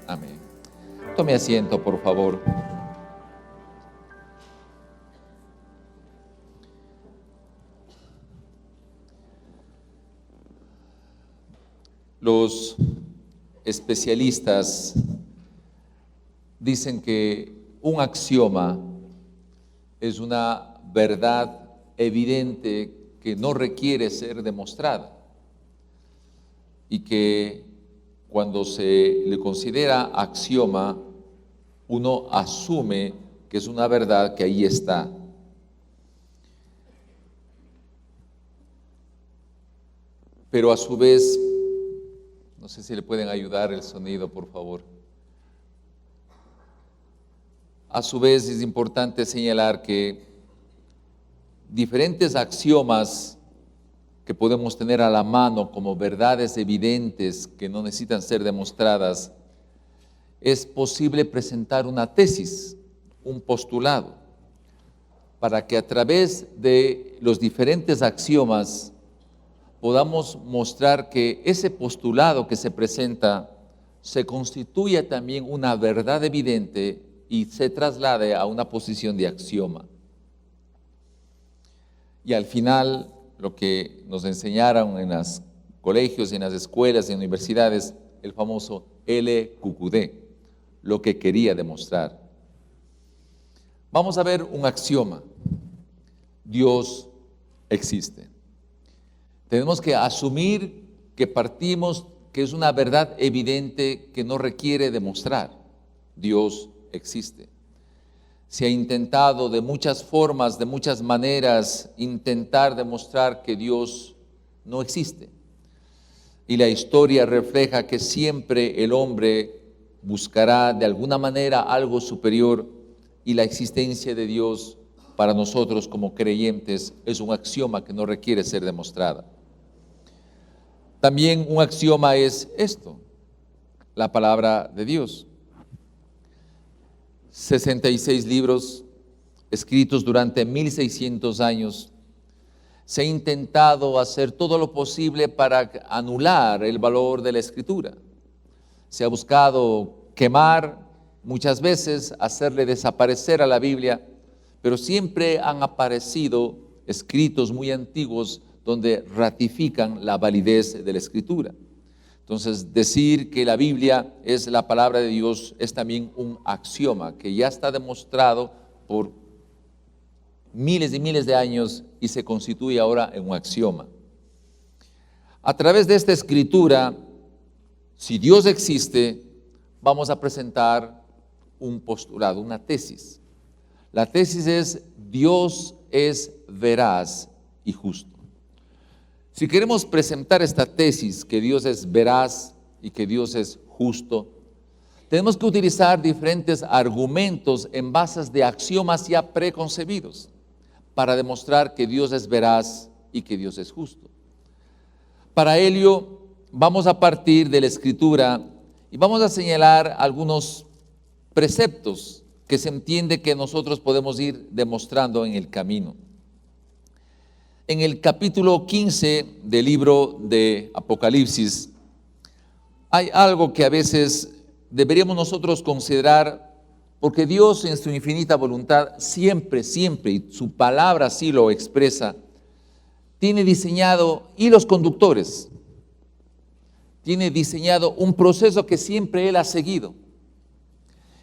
Amén. Tome asiento, por favor. Los especialistas dicen que un axioma es una verdad evidente que no requiere ser demostrada y que cuando se le considera axioma, uno asume que es una verdad que ahí está. Pero a su vez, no sé si le pueden ayudar el sonido, por favor. A su vez es importante señalar que diferentes axiomas que podemos tener a la mano como verdades evidentes que no necesitan ser demostradas, es posible presentar una tesis, un postulado, para que a través de los diferentes axiomas podamos mostrar que ese postulado que se presenta se constituye también una verdad evidente y se traslade a una posición de axioma. Y al final, lo que nos enseñaron en los colegios, en las escuelas, en universidades, el famoso LQQD, lo que quería demostrar. Vamos a ver un axioma: Dios existe. Tenemos que asumir que partimos, que es una verdad evidente que no requiere demostrar. Dios existe. Se ha intentado de muchas formas, de muchas maneras, intentar demostrar que Dios no existe. Y la historia refleja que siempre el hombre buscará de alguna manera algo superior, y la existencia de Dios para nosotros como creyentes es un axioma que no requiere ser demostrada. También un axioma es esto: la palabra de Dios. 66 libros escritos durante 1600 años. Se ha intentado hacer todo lo posible para anular el valor de la Escritura. Se ha buscado quemar muchas veces, hacerle desaparecer a la Biblia, pero siempre han aparecido escritos muy antiguos donde ratifican la validez de la Escritura. Entonces, decir que la Biblia es la palabra de Dios es también un axioma que ya está demostrado por miles y miles de años y se constituye ahora en un axioma. A través de esta escritura, si Dios existe, vamos a presentar un postulado, una tesis. La tesis es: Dios es veraz y justo. Si queremos presentar esta tesis, que Dios es veraz y que Dios es justo, tenemos que utilizar diferentes argumentos en bases de axiomas ya preconcebidos para demostrar que Dios es veraz y que Dios es justo. Para ello, vamos a partir de la Escritura y vamos a señalar algunos preceptos que se entiende que nosotros podemos ir demostrando en el camino. En el capítulo 15 del libro de Apocalipsis hay algo que a veces deberíamos nosotros considerar, porque Dios en su infinita voluntad siempre, y su palabra así lo expresa, tiene diseñado hilos conductores, tiene diseñado un proceso que siempre Él ha seguido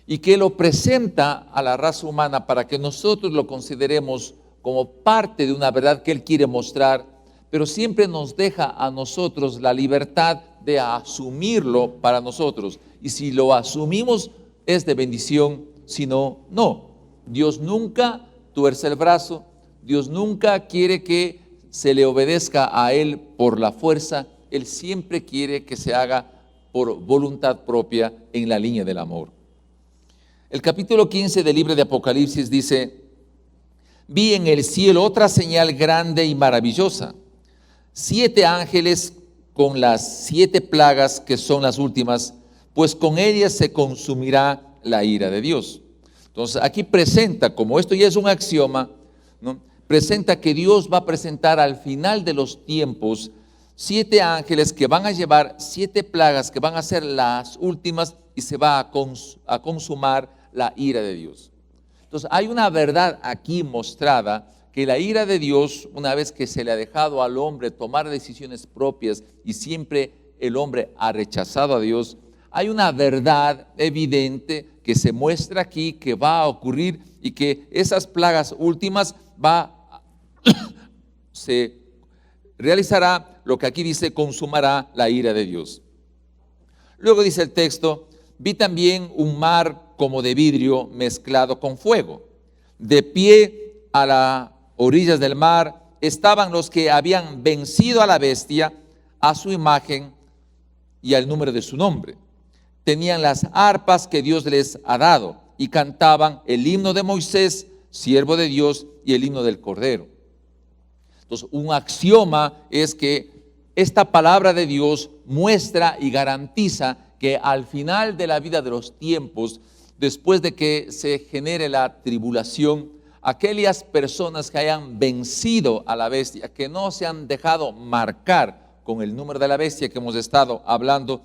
y que lo presenta a la raza humana para que nosotros lo consideremos como parte de una verdad que Él quiere mostrar, pero siempre nos deja a nosotros la libertad de asumirlo para nosotros. Y si lo asumimos es de bendición, si no, no. Dios nunca tuerce el brazo, Dios nunca quiere que se le obedezca a Él por la fuerza, Él siempre quiere que se haga por voluntad propia en la línea del amor. El capítulo 15 del libro de Apocalipsis dice: vi en el cielo otra señal grande y maravillosa, 7 ángeles con las 7 plagas que son las últimas, pues con ellas se consumirá la ira de Dios. Entonces aquí presenta, como esto ya es un axioma, ¿no?, presenta que Dios va a presentar al final de los tiempos 7 ángeles que van a llevar 7 plagas que van a ser las últimas, y se va a consumar la ira de Dios. Entonces hay una verdad aquí mostrada, que la ira de Dios, una vez que se le ha dejado al hombre tomar decisiones propias y siempre el hombre ha rechazado a Dios, hay una verdad evidente que se muestra aquí, que va a ocurrir, y que esas plagas últimas se realizará lo que aquí dice: consumará la ira de Dios. Luego dice el texto: vi también un mar como de vidrio mezclado con fuego. De pie a las orillas del mar estaban los que habían vencido a la bestia, a su imagen y al número de su nombre. Tenían las arpas que Dios les ha dado y cantaban el himno de Moisés, siervo de Dios, y el himno del Cordero. Entonces, un axioma es que esta palabra de Dios muestra y garantiza que al final de la vida de los tiempos, después de que se genere la tribulación, aquellas personas que hayan vencido a la bestia, que no se han dejado marcar con el número de la bestia que hemos estado hablando,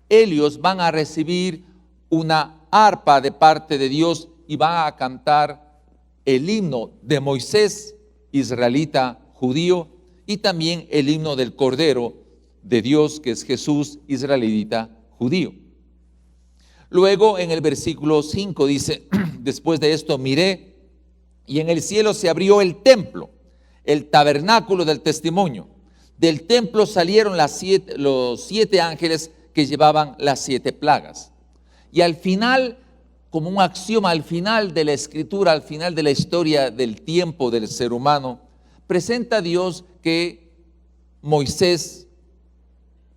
ellos van a recibir una arpa de parte de Dios y van a cantar el himno de Moisés, israelita judío, y también el himno del Cordero de Dios, que es Jesús, israelita judío. Luego en el versículo 5 dice: después de esto miré, y en el cielo se abrió el templo, el tabernáculo del testimonio. Del templo salieron los 7 ángeles que llevaban las 7 plagas. Y al final, como un axioma, al final de la escritura, al final de la historia del tiempo del ser humano, presenta a Dios que Moisés,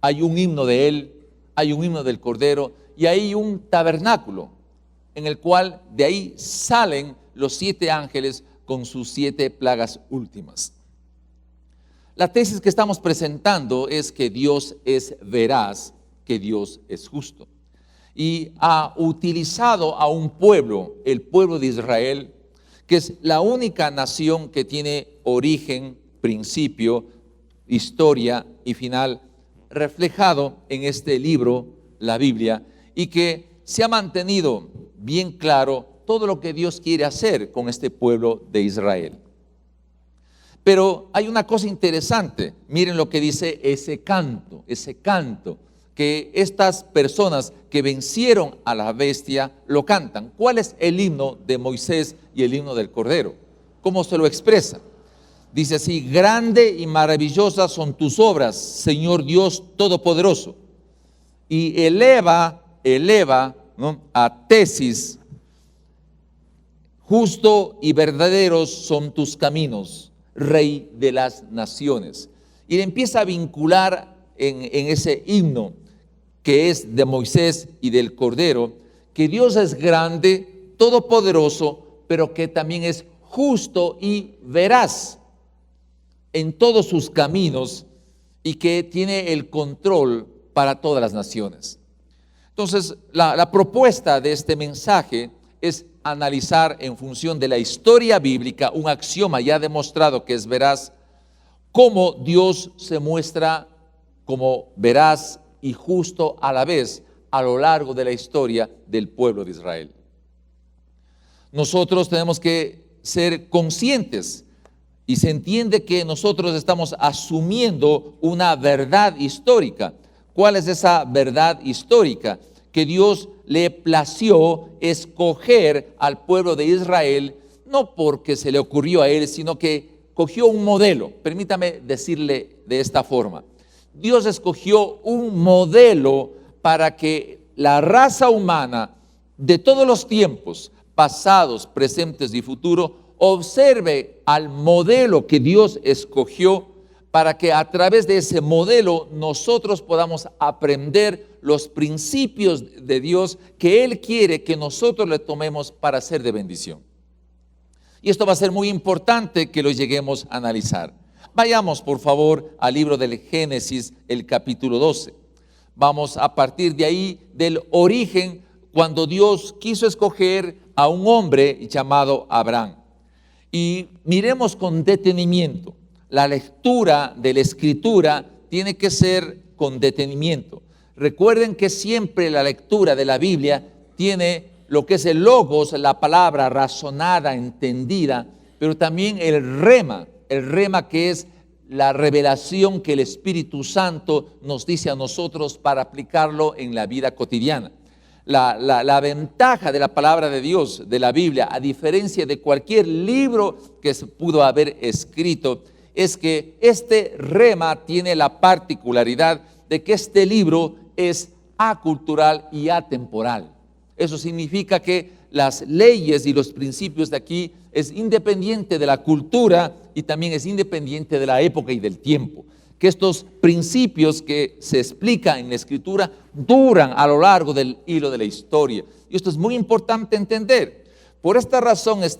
hay un himno de él, hay un himno del Cordero, y hay un tabernáculo en el cual de ahí salen los 7 ángeles con sus 7 plagas últimas. La tesis que estamos presentando es que Dios es veraz, que Dios es justo. Y ha utilizado a un pueblo, el pueblo de Israel, que es la única nación que tiene origen, principio, historia y final, reflejado en este libro, la Biblia, y que se ha mantenido bien claro todo lo que Dios quiere hacer con este pueblo de Israel. Pero hay una cosa interesante, miren lo que dice ese canto, que estas personas que vencieron a la bestia lo cantan. ¿Cuál es el himno de Moisés y el himno del Cordero? ¿Cómo se lo expresa? Dice así: grande y maravillosas son tus obras, Señor Dios Todopoderoso. Y eleva, ¿no?, a tesis: justo y verdaderos son tus caminos, Rey de las naciones. Y le empieza a vincular en ese himno, que es de Moisés y del Cordero, que Dios es grande, todopoderoso, pero que también es justo y veraz en todos sus caminos, y que tiene el control para todas las naciones. Entonces, la propuesta de este mensaje es analizar en función de la historia bíblica, un axioma ya demostrado que es veraz, cómo Dios se muestra como veraz y justo a la vez a lo largo de la historia del pueblo de Israel. Nosotros tenemos que ser conscientes, y se entiende que nosotros estamos asumiendo una verdad histórica. ¿Cuál es esa verdad histórica? Que Dios le plació escoger al pueblo de Israel, no porque se le ocurrió a él, sino que cogió un modelo. Permítame decirle de esta forma: Dios escogió un modelo para que la raza humana de todos los tiempos, pasados, presentes y futuros, observe al modelo que Dios escogió, para que a través de ese modelo nosotros podamos aprender los principios de Dios que Él quiere que nosotros le tomemos para ser de bendición. Y esto va a ser muy importante que lo lleguemos a analizar. Vayamos por favor al libro del Génesis, el capítulo 12. Vamos a partir de ahí del origen, cuando Dios quiso escoger a un hombre llamado Abraham. Y miremos con detenimiento. La lectura de la Escritura tiene que ser con detenimiento. Recuerden que siempre la lectura de la Biblia tiene lo que es el logos, la palabra razonada, entendida, pero también el rema que es la revelación que el Espíritu Santo nos dice a nosotros para aplicarlo en la vida cotidiana. La ventaja de la palabra de Dios, de la Biblia, a diferencia de cualquier libro que se pudo haber escrito, es que este rema tiene la particularidad de que este libro es acultural y atemporal. Eso significa que las leyes y los principios de aquí es independiente de la cultura y también es independiente de la época y del tiempo. Que estos principios que se explican en la Escritura duran a lo largo del hilo de la historia. Y esto es muy importante entender. Por esta razón es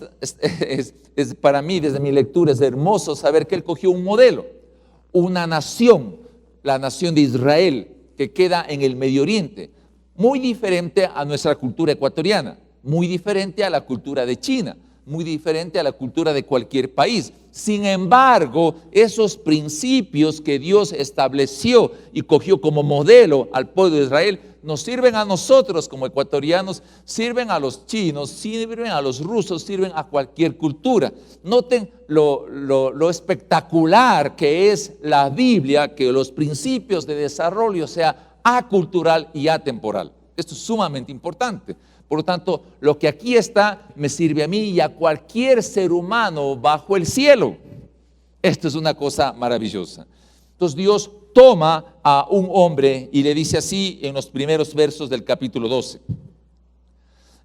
para mí, desde mi lectura, es hermoso saber que él cogió un modelo, una nación, la nación de Israel, que queda en el Medio Oriente, muy diferente a nuestra cultura ecuatoriana, muy diferente a la cultura de China, muy diferente a la cultura de cualquier país. Sin embargo, esos principios que Dios estableció y cogió como modelo al pueblo de Israel, nos sirven a nosotros como ecuatorianos, sirven a los chinos, sirven a los rusos, sirven a cualquier cultura. Noten lo espectacular que es la Biblia, que los principios de desarrollo sea acultural y atemporal. Esto es sumamente importante. Por lo tanto, lo que aquí está me sirve a mí y a cualquier ser humano bajo el cielo. Esto es una cosa maravillosa. Entonces Dios toma a un hombre y le dice así en los primeros versos del capítulo 12.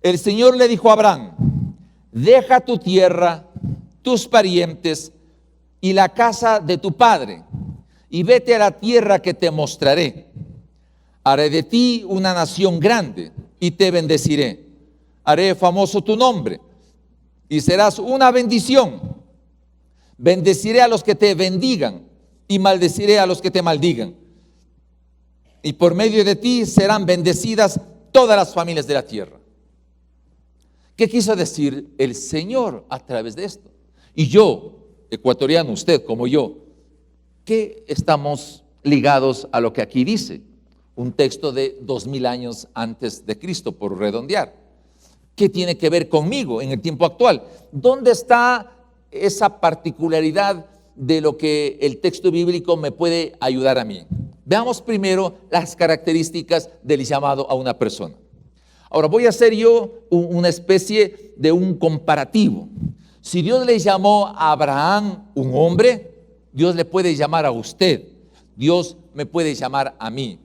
El Señor le dijo a Abraham: deja tu tierra, tus parientes y la casa de tu padre y vete a la tierra que te mostraré. Haré de ti una nación grande y te bendeciré. Haré famoso tu nombre y serás una bendición. Bendeciré a los que te bendigan y maldeciré a los que te maldigan. Y por medio de ti serán bendecidas todas las familias de la tierra. ¿Qué quiso decir el Señor a través de esto? Y yo, ecuatoriano, usted como yo, ¿qué estamos ligados a lo que aquí dice? Un texto de 2000 años antes de Cristo, por redondear. ¿Qué tiene que ver conmigo en el tiempo actual? ¿Dónde está esa particularidad de lo que el texto bíblico me puede ayudar a mí? Veamos primero las características del llamado a una persona. Ahora voy a hacer yo una especie de un comparativo. Si Dios le llamó a Abraham un hombre, Dios le puede llamar a usted. Dios me puede llamar a mí.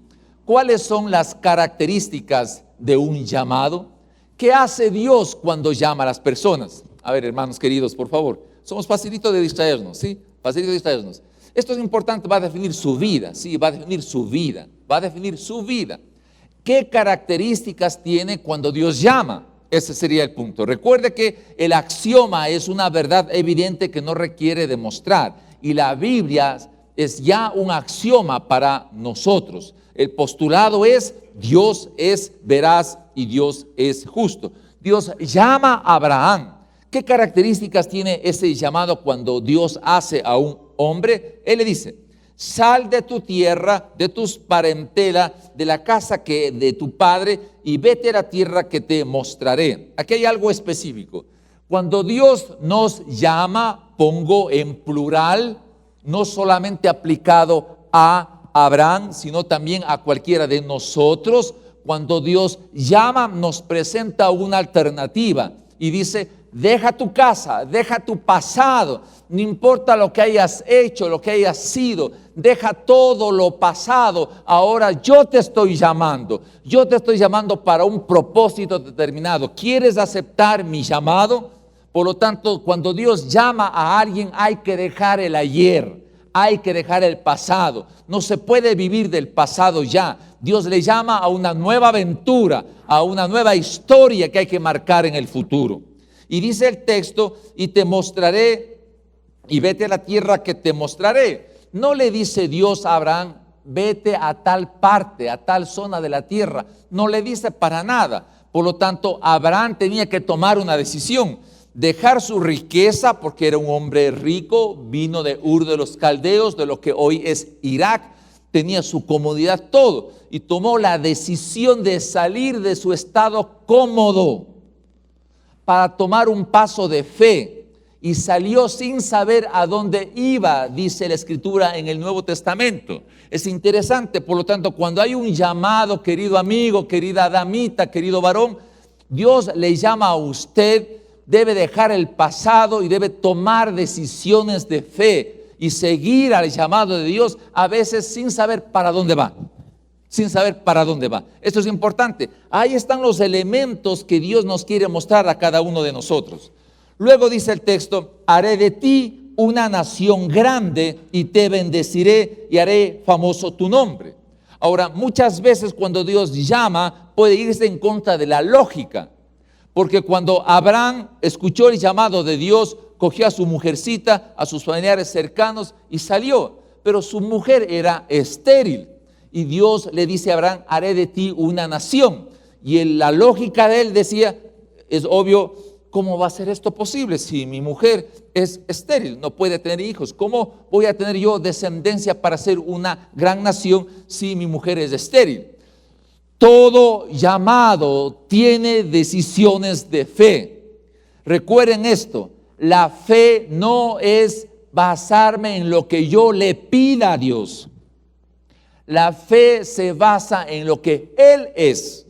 ¿Cuáles son las características de un llamado? ¿Qué hace Dios cuando llama a las personas? A ver, hermanos queridos, por favor. Somos facilitos de distraernos, ¿sí? Facilito de distraernos. Esto es importante, va a definir su vida, sí, va a definir su vida, va a definir su vida. ¿Qué características tiene cuando Dios llama? Ese sería el punto. Recuerde que el axioma es una verdad evidente que no requiere demostrar. Y la Biblia es ya un axioma para nosotros. El postulado es: Dios es veraz y Dios es justo. Dios llama a Abraham. ¿Qué características tiene ese llamado cuando Dios hace a un hombre? Él le dice: sal de tu tierra, de tus parentela, de la casa que de tu padre, y vete a la tierra que te mostraré. Aquí hay algo específico. Cuando Dios nos llama, pongo en plural, no solamente aplicado a Abraham, sino también a cualquiera de nosotros. Cuando Dios llama, nos presenta una alternativa y dice: deja tu casa, deja tu pasado, no importa lo que hayas hecho, lo que hayas sido, deja todo lo pasado. Ahora yo te estoy llamando para un propósito determinado. ¿Quieres aceptar mi llamado? Por lo tanto, cuando Dios llama a alguien, hay que dejar el ayer, hay que dejar el pasado. No se puede vivir del pasado ya. Dios le llama a una nueva aventura, a una nueva historia que hay que marcar en el futuro. Y dice el texto: y te mostraré, y vete a la tierra que te mostraré. No le dice Dios a Abraham: vete a tal parte, a tal zona de la tierra. No le dice para nada. Por lo tanto, Abraham tenía que tomar una decisión. Dejar su riqueza, porque era un hombre rico, vino de Ur de los Caldeos, de lo que hoy es Irak. tenía su comodidad, todo, y tomó la decisión de salir de su estado cómodo para tomar un paso de fe, y salió sin saber a dónde iba, dice la Escritura en el Nuevo Testamento. Es interesante, por lo tanto, cuando hay un llamado, querido amigo, querida damita, querido varón, Dios le llama a usted, debe dejar el pasado y debe tomar decisiones de fe y seguir al llamado de Dios, a veces sin saber para dónde va. Sin saber para dónde va. Esto es importante. Ahí están los elementos que Dios nos quiere mostrar a cada uno de nosotros. Luego dice el texto: haré de ti una nación grande y te bendeciré y haré famoso tu nombre. Ahora, muchas veces cuando Dios llama, puede irse en contra de la lógica. Porque cuando Abraham escuchó el llamado de Dios, cogió a su mujercita, a sus familiares cercanos y salió. Pero su mujer era estéril. Y Dios le dice a Abraham: haré de ti una nación. Y la lógica de él decía, es obvio, ¿cómo va a ser esto posible si mi mujer es estéril, no puede tener hijos? ¿Cómo voy a tener yo descendencia para ser una gran nación si mi mujer es estéril? Todo llamado tiene decisiones de fe. Recuerden esto, la fe no es basarme en lo que yo le pida a Dios. La fe se basa en lo que Él es,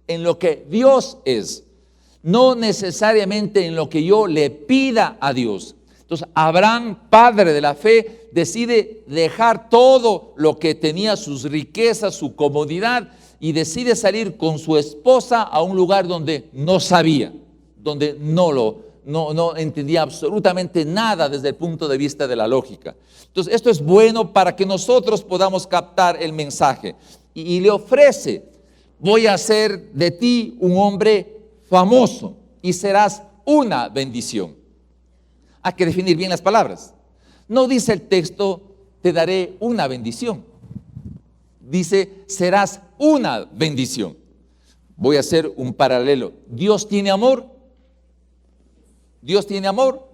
en lo que Dios es, no necesariamente en lo que yo le pida a Dios. Entonces, Abraham, padre de la fe, decide dejar todo lo que tenía, sus riquezas, su comodidad, y decide salir con su esposa a un lugar donde no sabía, donde no entendía absolutamente nada desde el punto de vista de la lógica. Entonces, esto es bueno para que nosotros podamos captar el mensaje. Y le ofrece: voy a hacer de ti un hombre famoso y serás una bendición. Hay que definir bien las palabras. No dice el texto: te daré una bendición. Dice: serás una bendición. Voy a hacer un paralelo. ¿Dios tiene amor? ¿Dios tiene amor?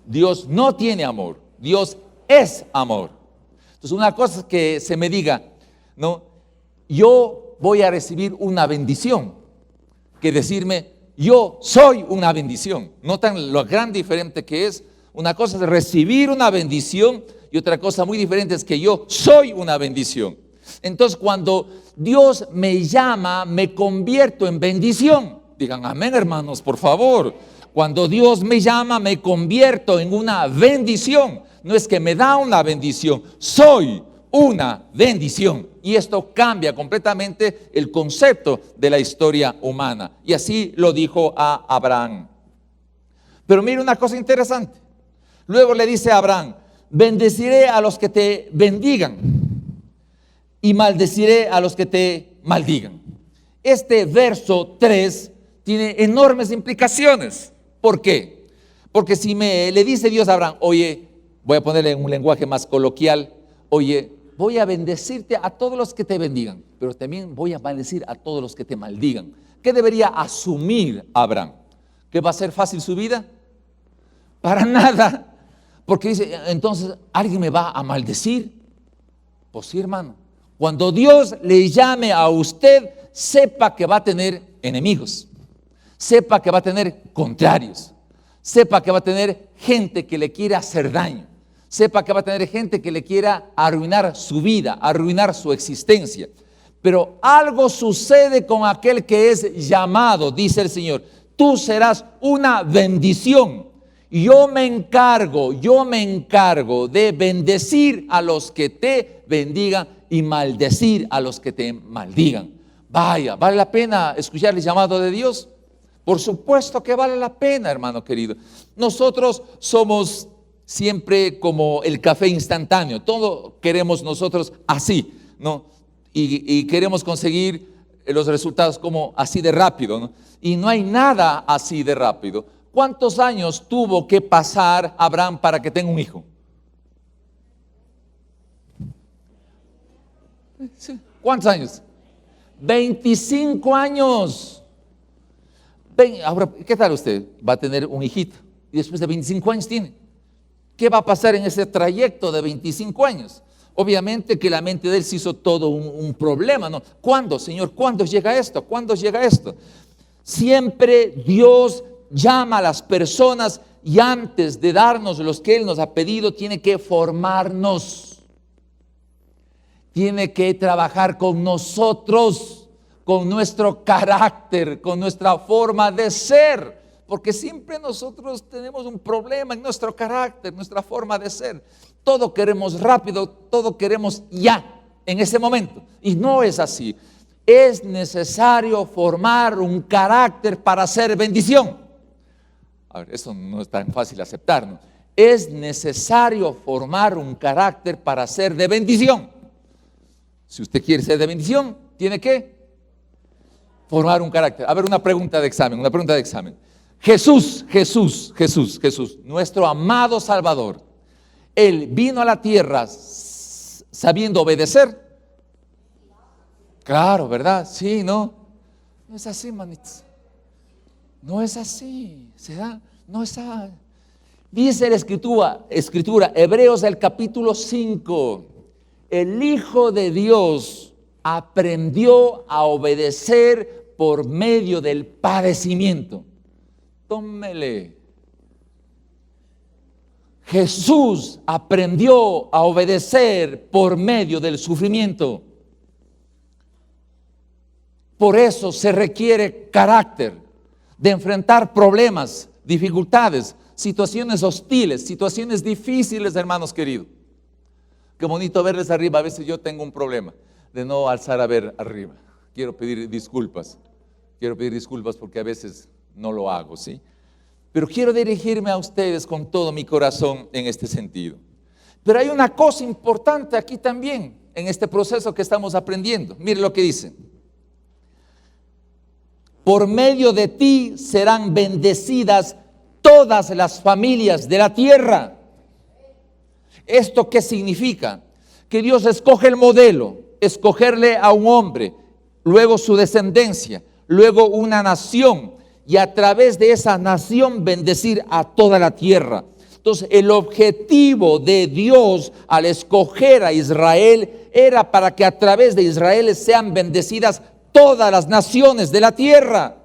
Dios no tiene amor. Dios es amor. Entonces, una cosa es que se me diga, ¿no? Yo voy a recibir una bendición, que decirme: yo soy una bendición. ¿Notan lo gran diferente que es? Una cosa es recibir una bendición y otra cosa muy diferente es que yo soy una bendición. Entonces, cuando Dios me llama, me convierto en bendición. Digan amén, hermanos, por favor. Cuando Dios me llama, me convierto en una bendición. No es que me da una bendición, soy una bendición. Y esto cambia completamente el concepto de la historia humana. Y así lo dijo a Abraham. Pero mire una cosa interesante. Luego le dice a Abraham: bendeciré a los que te bendigan y maldeciré a los que te maldigan. Este verso 3 tiene enormes implicaciones. ¿Por qué? Porque si le dice Dios a Abraham: oye, voy a ponerle en un lenguaje más coloquial, oye, voy a bendecirte a todos los que te bendigan, pero también voy a maldecir a todos los que te maldigan. ¿Qué debería asumir Abraham? ¿Que va a ser fácil su vida? Para nada. Porque dice: entonces, ¿alguien me va a maldecir? Pues sí, hermano. Cuando Dios le llame a usted, sepa que va a tener enemigos. Sepa que va a tener contrarios. Sepa que va a tener gente que le quiere hacer daño. Sepa que va a tener gente que le quiera arruinar su vida, arruinar su existencia. Pero algo sucede con aquel que es llamado, dice el Señor: tú serás una bendición. Yo me encargo de bendecir a los que te bendigan y maldecir a los que te maldigan. Vaya, ¿vale la pena escuchar el llamado de Dios? Por supuesto que vale la pena, hermano querido. Nosotros somos siempre como el café instantáneo. Todo queremos nosotros así, ¿no? Y queremos conseguir los resultados como así de rápido, ¿no? Y no hay nada así de rápido. ¿Cuántos años tuvo que pasar Abraham para que tenga un hijo? ¿Cuántos años? 25 años. Ahora, ¿qué tal usted? Va a tener un hijito y después de 25 años tiene. ¿Qué va a pasar en ese trayecto de 25 años? Obviamente que la mente de él se hizo todo un problema, ¿no? ¿Cuándo, Señor? ¿Cuándo llega esto? ¿Cuándo llega esto? Siempre Dios llama a las personas y antes de darnos los que Él nos ha pedido, tiene que formarnos. Tiene que trabajar con nosotros, con nuestro carácter, con nuestra forma de ser. Porque siempre nosotros tenemos un problema en nuestro carácter, nuestra forma de ser. Todo queremos rápido, todo queremos ya, en ese momento. Y no es así. Es necesario formar un carácter para ser bendición. A ver, eso no es tan fácil aceptar, ¿no? Es necesario formar un carácter para ser de bendición. Si usted quiere ser de bendición, tiene que formar un carácter. A ver, una pregunta de examen. Jesús, nuestro amado Salvador, Él vino a la tierra sabiendo obedecer. Claro, ¿verdad? Sí, ¿no? No es así, manitos. No es así. ¿Se da? No es así. Dice la escritura, Hebreos el capítulo 5, el Hijo de Dios aprendió a obedecer por medio del padecimiento. Tómele. Jesús aprendió a obedecer por medio del sufrimiento. Por eso se requiere carácter de enfrentar problemas, dificultades, situaciones hostiles, situaciones difíciles, hermanos queridos. Qué bonito verles arriba. A veces yo tengo un problema de no alzar a ver arriba. Quiero pedir disculpas porque a veces no lo hago, ¿sí? Pero quiero dirigirme a ustedes con todo mi corazón en este sentido. Pero hay una cosa importante aquí también, en este proceso que estamos aprendiendo. Mire lo que dice. Por medio de ti serán bendecidas todas las familias de la tierra. ¿Esto qué significa? Que Dios escoge el modelo, escogerle a un hombre, luego su descendencia, luego una nación, y a través de esa nación bendecir a toda la tierra. Entonces, el objetivo de Dios al escoger a Israel era para que a través de Israel sean bendecidas todas las naciones de la tierra.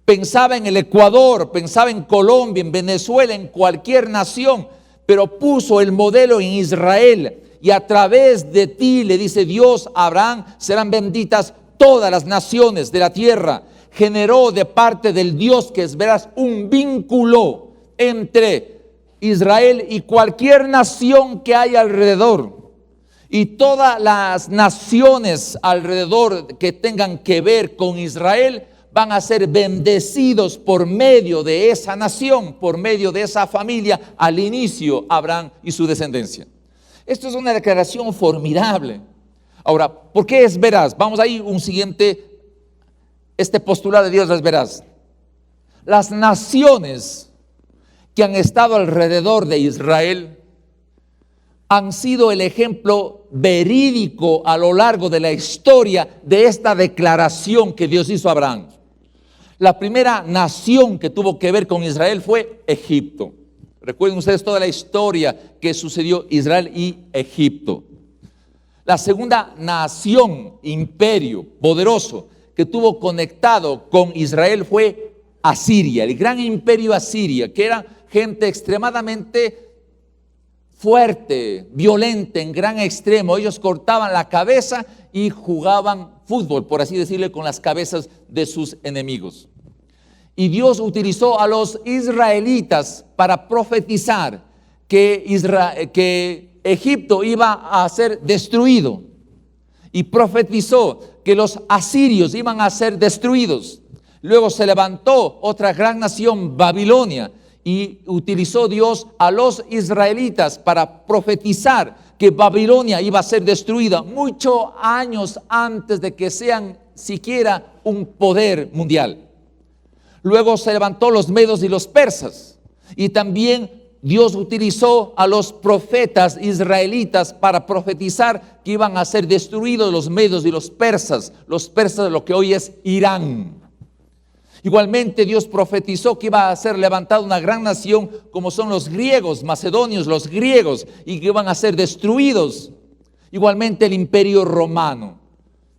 Pensaba en el Ecuador, pensaba en Colombia, en Venezuela, en cualquier nación, pero puso el modelo en Israel. Y a través de ti, le dice Dios a Abraham, serán benditas todas las naciones de la tierra. Generó de parte del Dios que es veraz un vínculo entre Israel y cualquier nación que hay alrededor. Y todas las naciones alrededor que tengan que ver con Israel van a ser bendecidos por medio de esa nación, por medio de esa familia, al inicio Abraham y su descendencia. Esto es una declaración formidable. Ahora, ¿por qué es veraz? Vamos ahí un siguiente. Este postulado de Dios es veraz. Las naciones que han estado alrededor de Israel han sido el ejemplo verídico a lo largo de la historia de esta declaración que Dios hizo a Abraham. La primera nación que tuvo que ver con Israel fue Egipto. Recuerden ustedes toda la historia que sucedió Israel y Egipto. La segunda nación, imperio poderoso, que tuvo conectado con Israel fue Asiria, el gran imperio Asiria, que era gente extremadamente fuerte, violenta, en gran extremo. Ellos cortaban la cabeza y jugaban fútbol, por así decirle, con las cabezas de sus enemigos. Y Dios utilizó a los israelitas para profetizar que Egipto iba a ser destruido. Y profetizó que los asirios iban a ser destruidos. Luego se levantó otra gran nación, Babilonia, y utilizó Dios a los israelitas para profetizar que Babilonia iba a ser destruida muchos años antes de que sean siquiera un poder mundial. Luego se levantó los medos y los persas, y también Dios utilizó a los profetas israelitas para profetizar que iban a ser destruidos los medos y los persas de lo que hoy es Irán. Igualmente Dios profetizó que iba a ser levantada una gran nación como son los griegos, macedonios, los griegos, y que iban a ser destruidos. igualmente el Imperio Romano.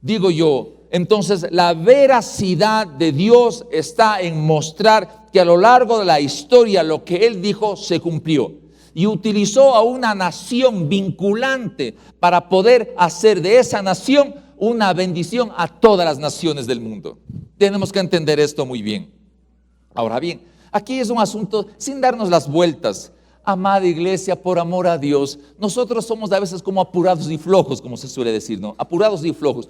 Digo yo, entonces la veracidad de Dios está en mostrar que a lo largo de la historia lo que Él dijo se cumplió. Y utilizó a una nación vinculante para poder hacer de esa nación una bendición a todas las naciones del mundo. Tenemos que entender esto muy bien. Ahora bien, aquí es un asunto sin darnos las vueltas. Amada iglesia, por amor a Dios, nosotros somos a veces como apurados y flojos, como se suele decir, ¿no? Apurados y flojos.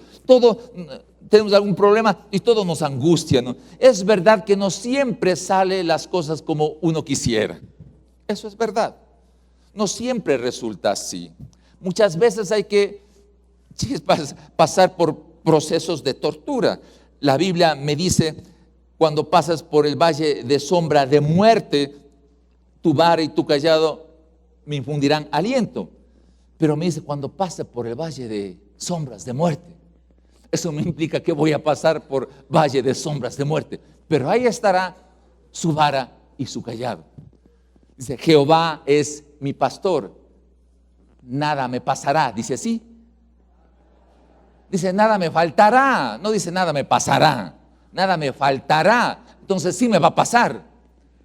Tenemos algún problema y todo nos angustia, ¿no? Es verdad que no siempre salen las cosas como uno quisiera. Eso es verdad. No siempre resulta así. Muchas veces hay que pasar por procesos de tortura. La Biblia me dice, cuando pasas por el valle de sombra de muerte, tu vara y tu cayado me infundirán aliento. Pero me dice, cuando pase por el valle de sombras de muerte, eso me implica que voy a pasar por valle de sombras de muerte. Pero ahí estará su vara y su cayado. Dice, Jehová es mi pastor, nada me pasará. Dice así. Dice, nada me faltará. No dice, nada me pasará. Nada me faltará. Entonces sí me va a pasar.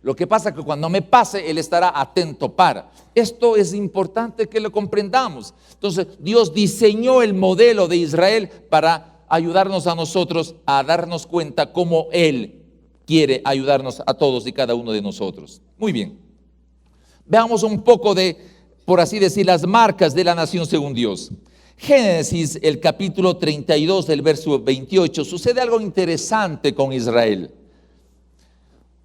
Lo que pasa es que cuando me pase, Él estará atento para. Esto es importante que lo comprendamos. Entonces, Dios diseñó el modelo de Israel para ayudarnos a nosotros a darnos cuenta cómo Él quiere ayudarnos a todos y cada uno de nosotros. Muy bien. Veamos un poco de, por así decir, las marcas de la nación según Dios. Génesis, el capítulo 32 del verso 28, sucede algo interesante con Israel.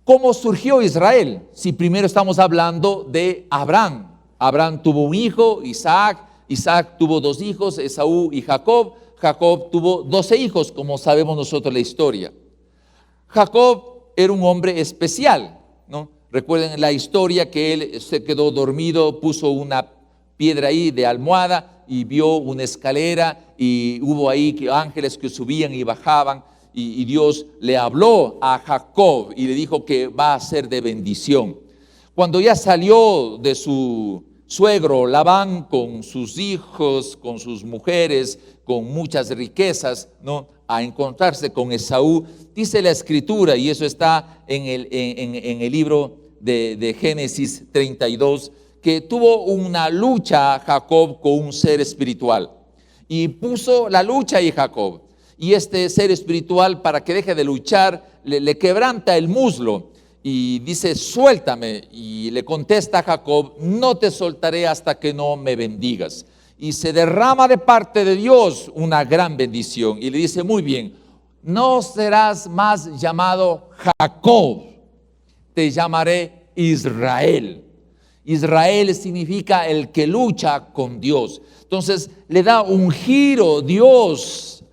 ¿Cómo surgió Israel? Si primero estamos hablando de Abraham. Abraham tuvo un hijo, Isaac. Isaac tuvo 2 hijos, Esaú y Jacob. Jacob tuvo 12 hijos, como sabemos nosotros la historia. Jacob era un hombre especial, ¿no? Recuerden la historia que él se quedó dormido, puso una piedra ahí de almohada y vio una escalera y hubo ahí ángeles que subían y bajaban. Y Dios le habló a Jacob y le dijo que va a ser de bendición. Cuando ya salió de su suegro Labán con sus hijos, con sus mujeres, con muchas riquezas, ¿no?, a encontrarse con Esaú, dice la escritura, y eso está en el libro de Génesis 32, que tuvo una lucha Jacob con un ser espiritual. Y puso la lucha ahí Jacob. Y este ser espiritual, para que deje de luchar, le quebranta el muslo y dice, suéltame. Y le contesta a Jacob, no te soltaré hasta que no me bendigas. Y se derrama de parte de Dios una gran bendición. Y le dice, muy bien, no serás más llamado Jacob, te llamaré Israel. Israel significa el que lucha con Dios. Entonces le da un giro Dios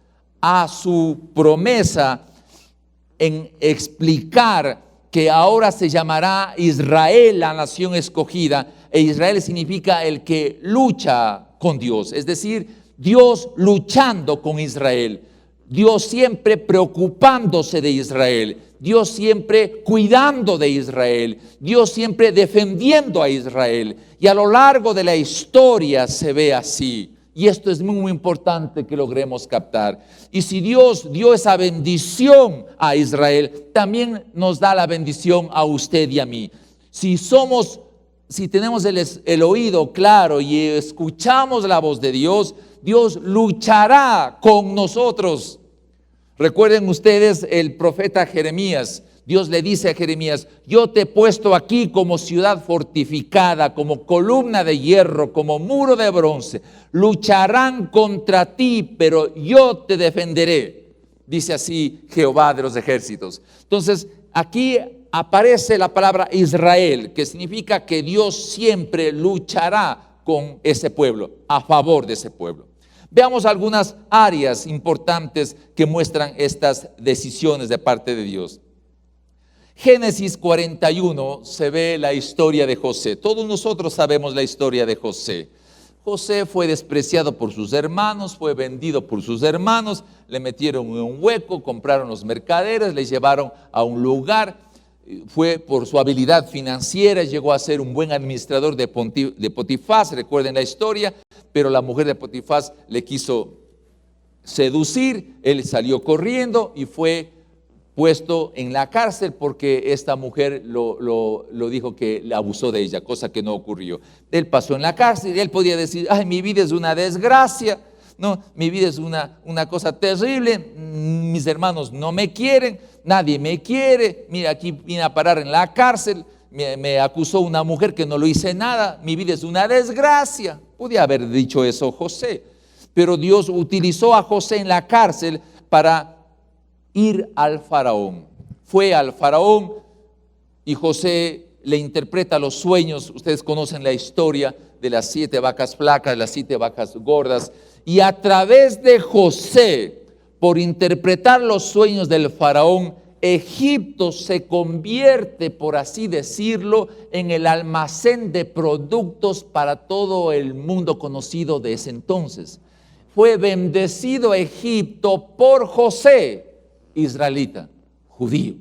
a su promesa en explicar que ahora se llamará Israel, la nación escogida, e Israel significa el que lucha con Dios, es decir, Dios luchando con Israel, Dios siempre preocupándose de Israel, Dios siempre cuidando de Israel, Dios siempre defendiendo a Israel, y a lo largo de la historia se ve así. Y esto es muy importante que logremos captar. Y si Dios dio esa bendición a Israel, también nos da la bendición a usted y a mí. Si tenemos el oído claro y escuchamos la voz de Dios, Dios luchará con nosotros. Recuerden ustedes el profeta Jeremías. Dios le dice a Jeremías, yo te he puesto aquí como ciudad fortificada, como columna de hierro, como muro de bronce. Lucharán contra ti, pero yo te defenderé. Dice así Jehová de los ejércitos. Entonces, aquí aparece la palabra Israel, que significa que Dios siempre luchará con ese pueblo, a favor de ese pueblo. Veamos algunas áreas importantes que muestran estas decisiones de parte de Dios. Génesis 41 se ve la historia de José. Todos nosotros sabemos la historia de José. José fue despreciado por sus hermanos, fue vendido por sus hermanos, le metieron en un hueco, compraron los mercaderes, le llevaron a un lugar fue por su habilidad financiera, llegó a ser un buen administrador de Potifás, recuerden la historia, pero la mujer de Potifás le quiso seducir, él salió corriendo y fue puesto en la cárcel porque esta mujer lo dijo que le abusó de ella, cosa que no ocurrió. Él pasó en la cárcel y él podía decir, ay, mi vida es una desgracia, no, mi vida es una cosa terrible, mis hermanos no me quieren, nadie me quiere, mira, aquí vine a parar en la cárcel, me acusó una mujer que no lo hice nada, mi vida es una desgracia. Podía haber dicho eso José, pero Dios utilizó a José en la cárcel para ir al faraón. Fue al faraón y José le interpreta los sueños. Ustedes conocen la historia de las 7 vacas flacas, las 7 vacas gordas. Y a través de José, por interpretar los sueños del faraón, Egipto se convierte, por así decirlo, en el almacén de productos para todo el mundo conocido de ese entonces. Fue bendecido Egipto por José, israelita, judío.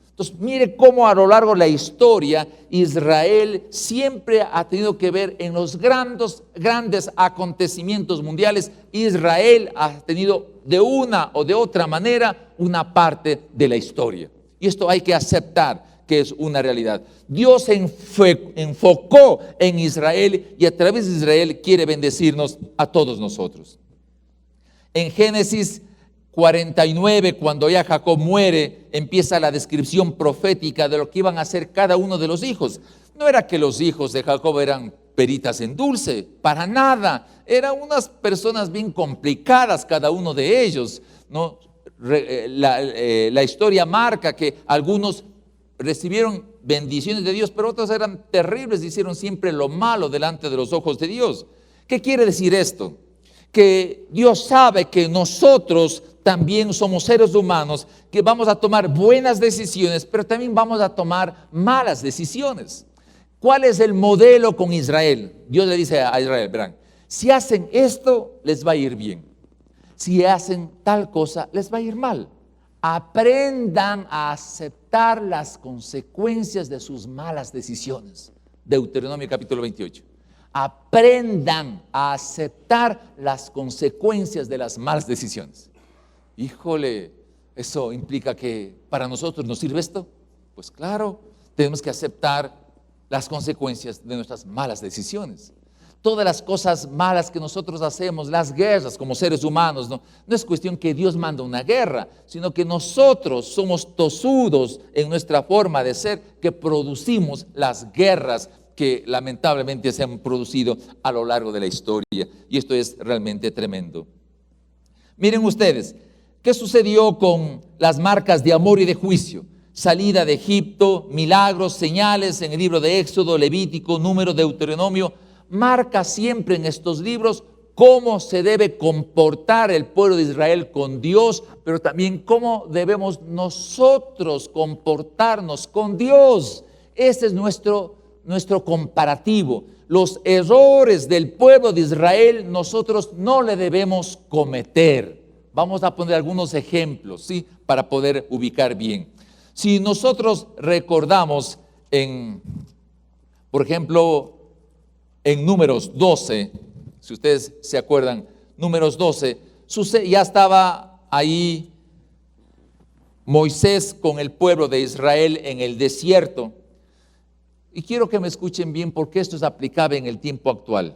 Entonces, mire cómo a lo largo de la historia Israel siempre ha tenido que ver en los grandes acontecimientos mundiales. Israel ha tenido de una o de otra manera una parte de la historia. Y esto hay que aceptar que es una realidad. Dios enfocó en Israel y a través de Israel quiere bendecirnos a todos nosotros. En Génesis 49, cuando ya Jacob muere, empieza la descripción profética de lo que iban a hacer cada uno de los hijos. No era que los hijos de Jacob eran peritas en dulce, para nada. Eran unas personas bien complicadas cada uno de ellos, ¿no? La historia marca que algunos recibieron bendiciones de Dios, pero otros eran terribles, hicieron siempre lo malo delante de los ojos de Dios. ¿Qué quiere decir esto? Que Dios sabe que nosotros también somos seres humanos, que vamos a tomar buenas decisiones, pero también vamos a tomar malas decisiones. ¿Cuál es el modelo con Israel? Dios le dice a Israel, verán, si hacen esto, les va a ir bien. Si hacen tal cosa, les va a ir mal. Aprendan a aceptar las consecuencias de sus malas decisiones. Deuteronomio capítulo 28. Aprendan a aceptar las consecuencias de las malas decisiones. Híjole, ¿eso implica que para nosotros nos sirve esto? Pues claro, tenemos que aceptar las consecuencias de nuestras malas decisiones. Todas las cosas malas que nosotros hacemos, las guerras como seres humanos, no es cuestión que Dios manda una guerra, sino que nosotros somos tosudos en nuestra forma de ser, que producimos las guerras que lamentablemente se han producido a lo largo de la historia. Y esto es realmente tremendo. Miren ustedes, ¿qué sucedió con las marcas de amor y de juicio? Salida de Egipto, milagros, señales en el libro de Éxodo, Levítico, Número, Deuteronomio. Marca siempre en estos libros cómo se debe comportar el pueblo de Israel con Dios, pero también cómo debemos nosotros comportarnos con Dios. Ese es nuestro comparativo. Los errores del pueblo de Israel nosotros no le debemos cometer. Vamos a poner algunos ejemplos, ¿sí? Para poder ubicar bien. Si nosotros recordamos por ejemplo, en Números 12, si ustedes se acuerdan, Números 12, ya estaba ahí Moisés con el pueblo de Israel en el desierto. Y quiero que me escuchen bien porque esto es aplicable en el tiempo actual.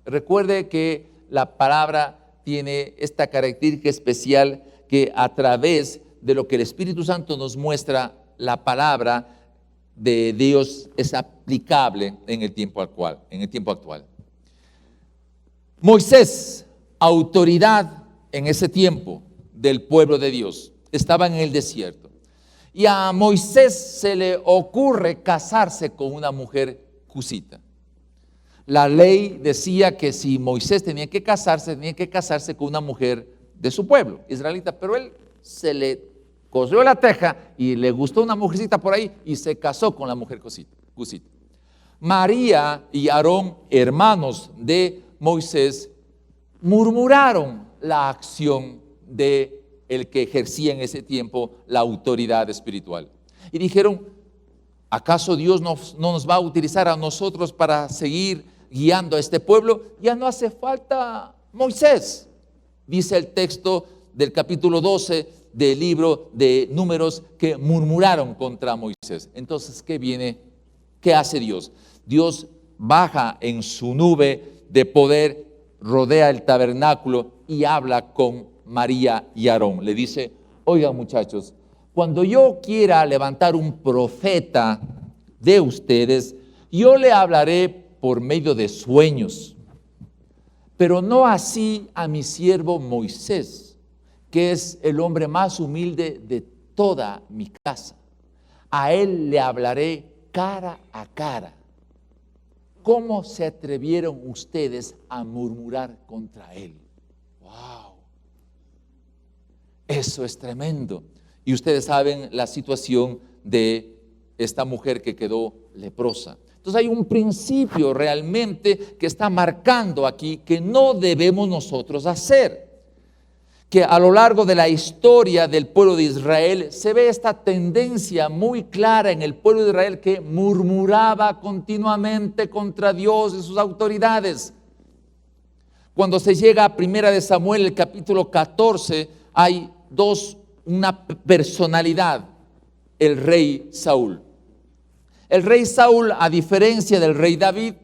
Recuerde que la palabra tiene esta característica especial que a través de lo que el Espíritu Santo nos muestra, la palabra de Dios es aplicable en el tiempo actual. Moisés, autoridad en ese tiempo del pueblo de Dios, estaba en el desierto. Y a Moisés se le ocurre casarse con una mujer cusita. La ley decía que si Moisés tenía que casarse con una mujer de su pueblo, israelita, pero él se le corrió la teja y le gustó una mujercita por ahí y se casó con la mujer cusita. María y Aarón, hermanos de Moisés, murmuraron la acción de el que ejercía en ese tiempo la autoridad espiritual. Y dijeron, ¿Acaso Dios no nos va a utilizar a nosotros para seguir guiando a este pueblo? Ya no hace falta Moisés, dice el texto del capítulo 12 del libro de Números, que murmuraron contra Moisés. Entonces, ¿qué viene? ¿Qué hace Dios? Dios baja en su nube de poder, rodea el tabernáculo y habla con María y Aarón. Le dice: oigan, muchachos, cuando yo quiera levantar un profeta de ustedes, yo le hablaré por medio de sueños, pero no así a mi siervo Moisés, que es el hombre más humilde de toda mi casa. A él le hablaré cara a cara. ¿Cómo se atrevieron ustedes a murmurar contra él? ¡Wow! Eso es tremendo. Y ustedes saben la situación de esta mujer que quedó leprosa. Entonces hay un principio realmente que está marcando aquí que no debemos nosotros hacer. Que a lo largo de la historia del pueblo de Israel se ve esta tendencia muy clara en el pueblo de Israel, que murmuraba continuamente contra Dios y sus autoridades. Cuando se llega a Primera de Samuel, el capítulo 14, hay una personalidad: el rey Saúl. El rey Saúl, a diferencia del rey David,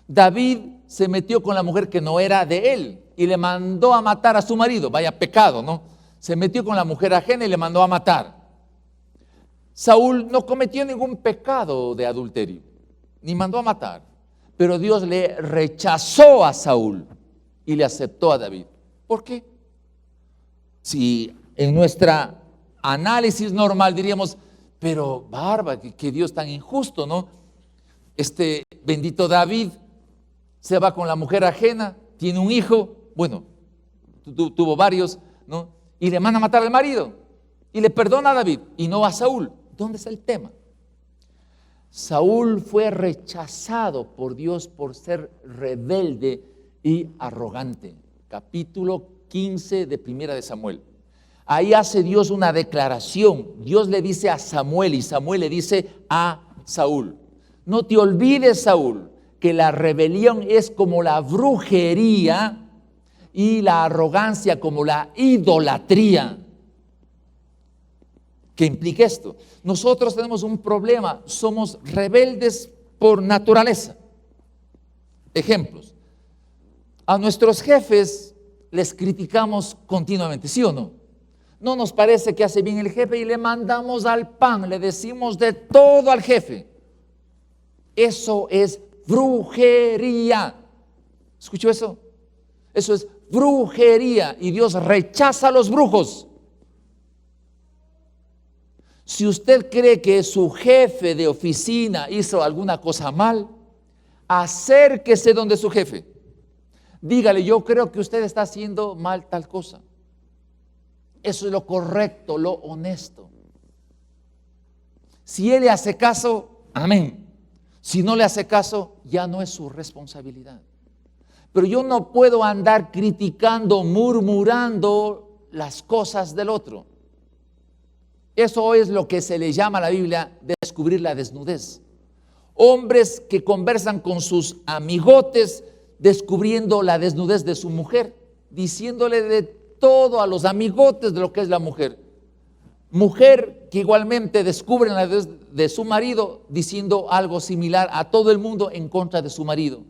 David se metió con la mujer que no era de él y le mandó a matar a su marido. Vaya pecado, ¿no? Se metió con la mujer ajena y le mandó a matar. Saúl no cometió ningún pecado de adulterio, ni mandó a matar, pero Dios le rechazó a Saúl y le aceptó a David. ¿Por qué? Si en nuestra análisis normal diríamos: pero barba, que Dios tan injusto, ¿no? Este bendito David se va con la mujer ajena, tiene un hijo, bueno, tuvo varios, ¿no? Y le manda a matar al marido y le perdona a David y no a Saúl. ¿Dónde está el tema? Saúl fue rechazado por Dios por ser rebelde y arrogante. Capítulo 15 de Primera de Samuel. Ahí hace Dios una declaración. Dios le dice a Samuel y Samuel le dice a Saúl: no te olvides, Saúl, que la rebelión es como la brujería y la arrogancia como la idolatría. ¿Qué implica esto? Nosotros tenemos un problema: somos rebeldes por naturaleza. Ejemplos: a nuestros jefes les criticamos continuamente, ¿sí o no? No nos parece que hace bien el jefe y le mandamos al pan, le decimos de todo al jefe. Eso es brujería. ¿Escuchó eso? Eso es brujería y Dios rechaza a los brujos. Si usted cree que su jefe de oficina hizo alguna cosa mal, acérquese donde su jefe. Dígale: yo creo que usted está haciendo mal tal cosa. Eso es lo correcto, lo honesto. Si él le hace caso, amén. Si no le hace caso, ya no es su responsabilidad. Pero yo no puedo andar criticando, murmurando las cosas del otro. Eso es lo que se le llama a la Biblia descubrir la desnudez. Hombres que conversan con sus amigotes descubriendo la desnudez de su mujer, diciéndole de todo a los amigotes de lo que es la mujer. Mujer que igualmente descubre la desnudez de su marido diciendo algo similar a todo el mundo en contra de su marido.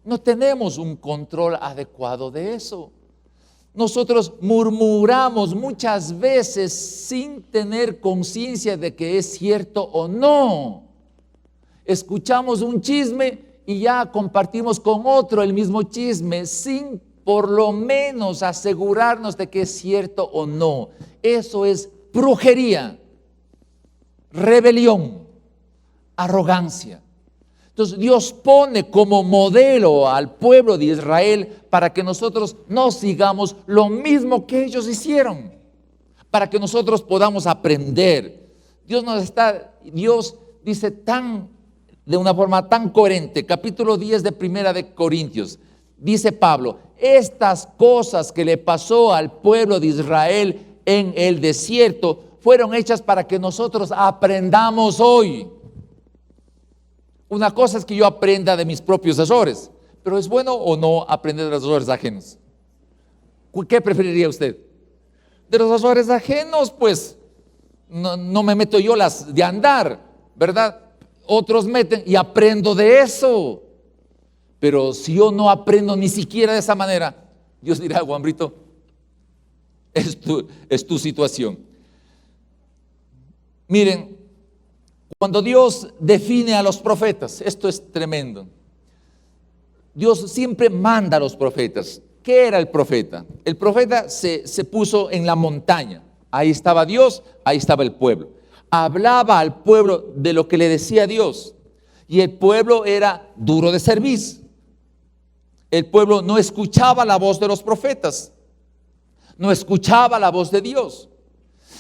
No tenemos un control adecuado de eso. Nosotros murmuramos muchas veces sin tener conciencia de que es cierto o no. Escuchamos un chisme y ya compartimos con otro el mismo chisme sin por lo menos asegurarnos de que es cierto o no. Eso es brujería, rebelión, arrogancia. Entonces Dios pone como modelo al pueblo de Israel para que nosotros no sigamos lo mismo que ellos hicieron, para que nosotros podamos aprender. Dios dice de una forma tan coherente, capítulo 10 de Primera de Corintios, dice Pablo: estas cosas que le pasó al pueblo de Israel en el desierto fueron hechas para que nosotros aprendamos hoy. Una cosa es que yo aprenda de mis propios errores, pero ¿es bueno o no aprender de los errores ajenos? ¿Qué preferiría usted? De los errores ajenos, pues no me meto yo las de andar, ¿verdad? Otros meten y aprendo de eso. Pero si yo no aprendo ni siquiera de esa manera, Dios dirá, Juanbrito, es tu situación. Miren, cuando Dios define a los profetas, esto es tremendo. Dios siempre manda a los profetas. ¿Qué era el profeta? El profeta se puso en la montaña. Ahí estaba Dios, ahí estaba el pueblo. Hablaba al pueblo de lo que le decía Dios. Y el pueblo era duro de cerviz. El pueblo no escuchaba la voz de los profetas. No escuchaba la voz de Dios.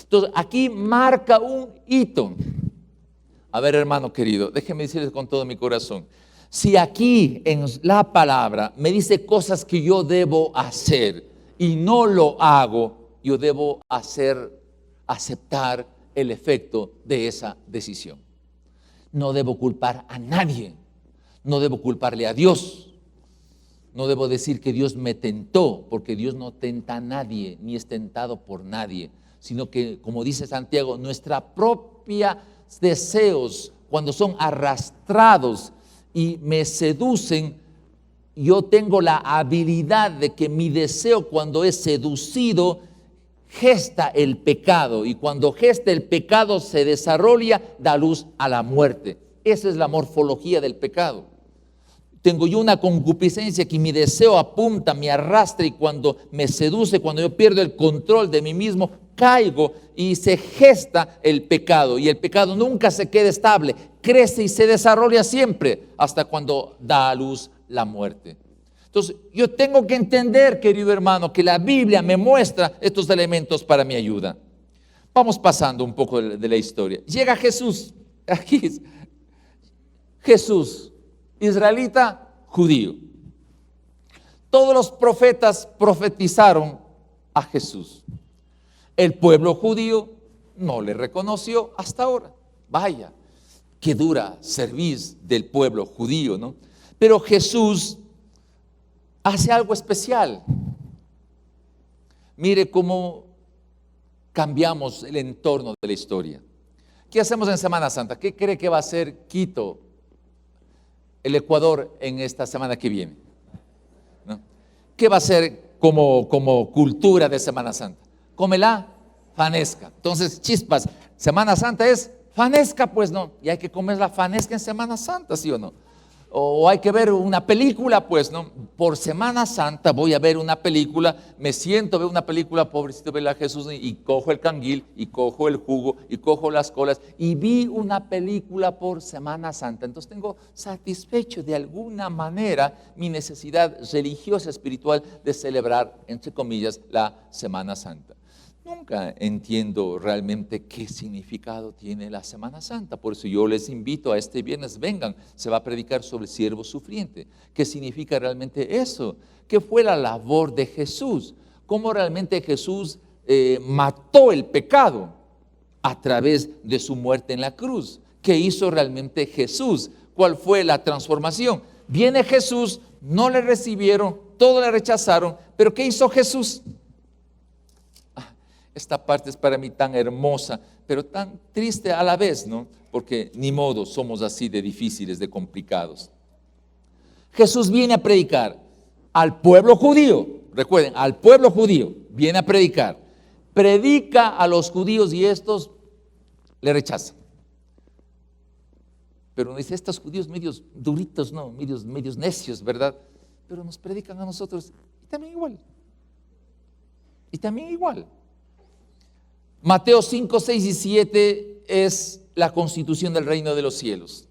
Entonces aquí marca un hito. A ver, hermano querido, déjeme decirles con todo mi corazón. Si aquí en la palabra me dice cosas que yo debo hacer y no lo hago, yo debo aceptar el efecto de esa decisión. No debo culpar a nadie, no debo culparle a Dios, no debo decir que Dios me tentó, porque Dios no tenta a nadie, ni es tentado por nadie, sino que, como dice Santiago, nuestra propia deseos, cuando son arrastrados y me seducen, yo tengo la habilidad de que mi deseo, cuando es seducido, gesta el pecado, y cuando gesta el pecado se desarrolla, da luz a la muerte. Esa es la morfología del pecado. Tengo yo una concupiscencia que mi deseo apunta, me arrastra, y cuando me seduce, cuando yo pierdo el control de mí mismo, caigo y se gesta el pecado. Y el pecado nunca se queda estable, crece y se desarrolla siempre hasta cuando da a luz la muerte. Entonces yo tengo que entender, querido hermano, que la Biblia me muestra estos elementos para mi ayuda. Vamos pasando un poco de la historia. Llega Jesús, aquí es Jesús, israelita, judío. Todos los profetas profetizaron a Jesús. El pueblo judío no le reconoció hasta ahora. Vaya, qué dura cerviz del pueblo judío, ¿no? Pero Jesús hace algo especial. Mire cómo cambiamos el entorno de la historia. ¿Qué hacemos en Semana Santa? ¿Qué cree que va a hacer Quito, el Ecuador, en esta semana que viene? ¿No? ¿Qué va a hacer como cultura de Semana Santa? Cómela fanesca. Entonces, chispas, Semana Santa es fanesca, pues no. Y hay que comer la fanesca en Semana Santa, ¿sí o no? O hay que ver una película, pues no. Por Semana Santa voy a ver una película, me siento, veo una película, pobrecito, ver a Jesús, y cojo el canguil, y cojo el jugo, y cojo las colas, y vi una película por Semana Santa. Entonces tengo satisfecho de alguna manera mi necesidad religiosa, espiritual, de celebrar, entre comillas, la Semana Santa. Nunca entiendo realmente qué significado tiene la Semana Santa. Por eso yo les invito a este viernes, vengan, se va a predicar sobre el siervo sufriente. ¿Qué significa realmente eso? ¿Qué fue la labor de Jesús? ¿Cómo realmente Jesús mató el pecado a través de su muerte en la cruz? ¿Qué hizo realmente Jesús? ¿Cuál fue la transformación? Viene Jesús, no le recibieron, todos le rechazaron, pero ¿qué hizo Jesús? Esta parte es para mí tan hermosa, pero tan triste a la vez, ¿no? Porque ni modo, somos así de difíciles, de complicados. Jesús viene a predicar al pueblo judío, recuerden, al pueblo judío, viene a predicar. Predica a los judíos y estos le rechazan. Pero uno dice, estos judíos medios duritos, no, medios necios, ¿verdad? Pero nos predican a nosotros y también igual. Y también igual. Mateo 5, 6 y 7 es la constitución del reino de los cielos.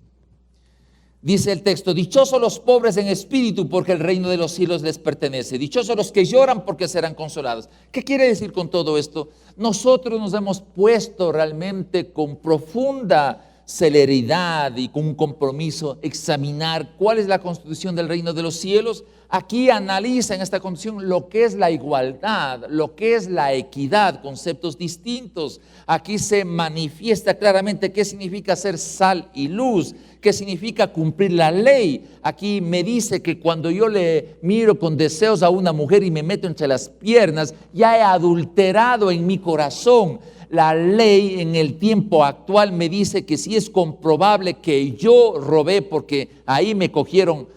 Dice el texto, dichosos los pobres en espíritu, porque el reino de los cielos les pertenece. Dichosos los que lloran, porque serán consolados. ¿Qué quiere decir con todo esto? Nosotros nos hemos puesto realmente con profunda celeridad y con un compromiso examinar cuál es la constitución del reino de los cielos, aquí analiza en esta constitución lo que es la igualdad, lo que es la equidad, conceptos distintos. Aquí se manifiesta claramente qué significa ser sal y luz, qué significa cumplir la ley. Aquí me dice que cuando yo le miro con deseos a una mujer y me meto entre las piernas, ya he adulterado en mi corazón. La ley en el tiempo actual me dice que si es comprobable que yo robé, porque ahí me cogieron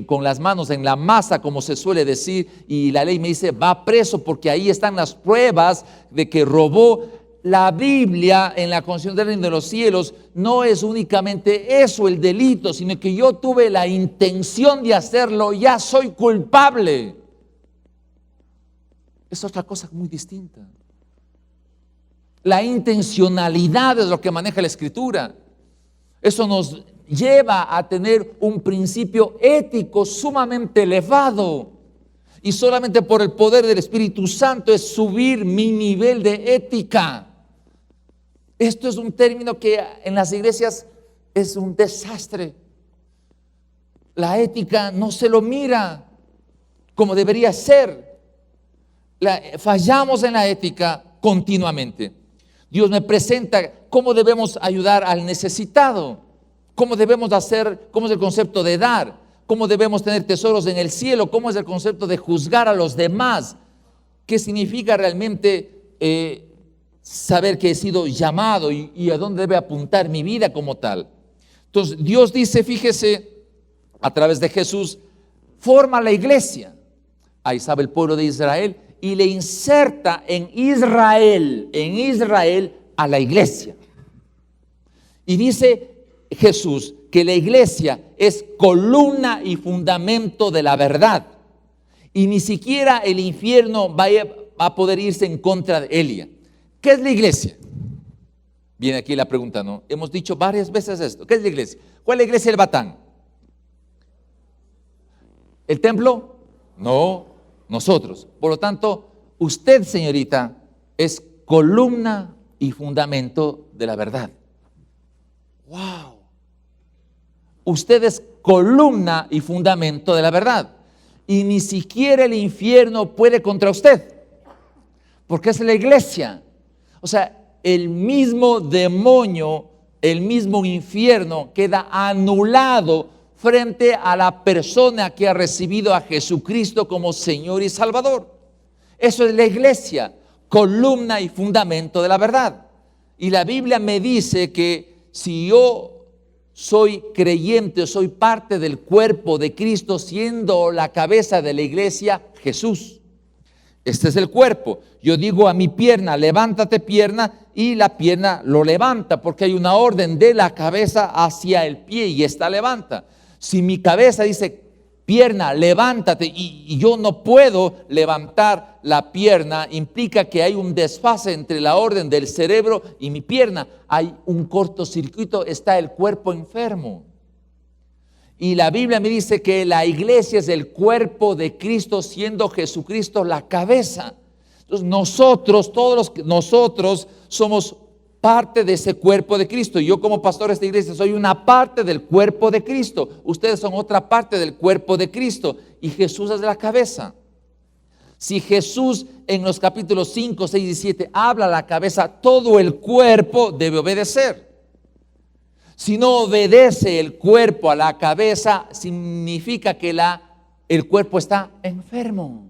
con las manos en la masa, como se suele decir, y la ley me dice va preso porque ahí están las pruebas de que robó. La Biblia en la Constitución del Reino de los Cielos no es únicamente eso el delito, sino que yo tuve la intención de hacerlo, ya soy culpable. Es otra cosa muy distinta. La intencionalidad es lo que maneja la Escritura. Eso nos lleva a tener un principio ético sumamente elevado. Y solamente por el poder del Espíritu Santo es subir mi nivel de ética. Esto es un término que en las iglesias es un desastre. La ética no se lo mira como debería ser. Fallamos en la ética continuamente. Dios me presenta cómo debemos ayudar al necesitado, cómo debemos hacer, cómo es el concepto de dar, cómo debemos tener tesoros en el cielo, cómo es el concepto de juzgar a los demás, qué significa realmente saber que he sido llamado y a dónde debe apuntar mi vida como tal. Entonces Dios dice, fíjese, a través de Jesús, forma la iglesia. Ahí sabe el pueblo de Israel y le inserta en Israel a la iglesia. Y dice Jesús que la iglesia es columna y fundamento de la verdad. Y ni siquiera el infierno va a poder irse en contra de ella. ¿Qué es la iglesia? Viene aquí la pregunta, ¿no? Hemos dicho varias veces esto. ¿Qué es la iglesia? ¿Cuál es la iglesia del Batán? ¿El templo? No, nosotros. Por lo tanto, usted, señorita, es columna y fundamento de la verdad. ¡Wow! Usted es columna y fundamento de la verdad. Y ni siquiera el infierno puede contra usted, porque es la iglesia. O sea, el mismo demonio, el mismo infierno queda anulado frente a la persona que ha recibido a Jesucristo como Señor y Salvador. Eso es la iglesia, columna y fundamento de la verdad. Y la Biblia me dice que si yo soy creyente, soy parte del cuerpo de Cristo, siendo la cabeza de la iglesia Jesús. Este es el cuerpo. Yo digo a mi pierna, levántate pierna, y la pierna lo levanta, porque hay una orden de la cabeza hacia el pie y esta levanta. Si mi cabeza dice, pierna, levántate, y yo no puedo levantar la pierna, implica que hay un desfase entre la orden del cerebro y mi pierna. Hay un cortocircuito, está el cuerpo enfermo. Y la Biblia me dice que la iglesia es el cuerpo de Cristo, siendo Jesucristo la cabeza. Entonces nosotros somos parte de ese cuerpo de Cristo. Yo como pastor de esta iglesia soy una parte del cuerpo de Cristo. Ustedes son otra parte del cuerpo de Cristo. Y Jesús es la cabeza. Si Jesús en los capítulos 5, 6 y 7 habla a la cabeza, todo el cuerpo debe obedecer. Si no obedece el cuerpo a la cabeza, significa que el cuerpo está enfermo.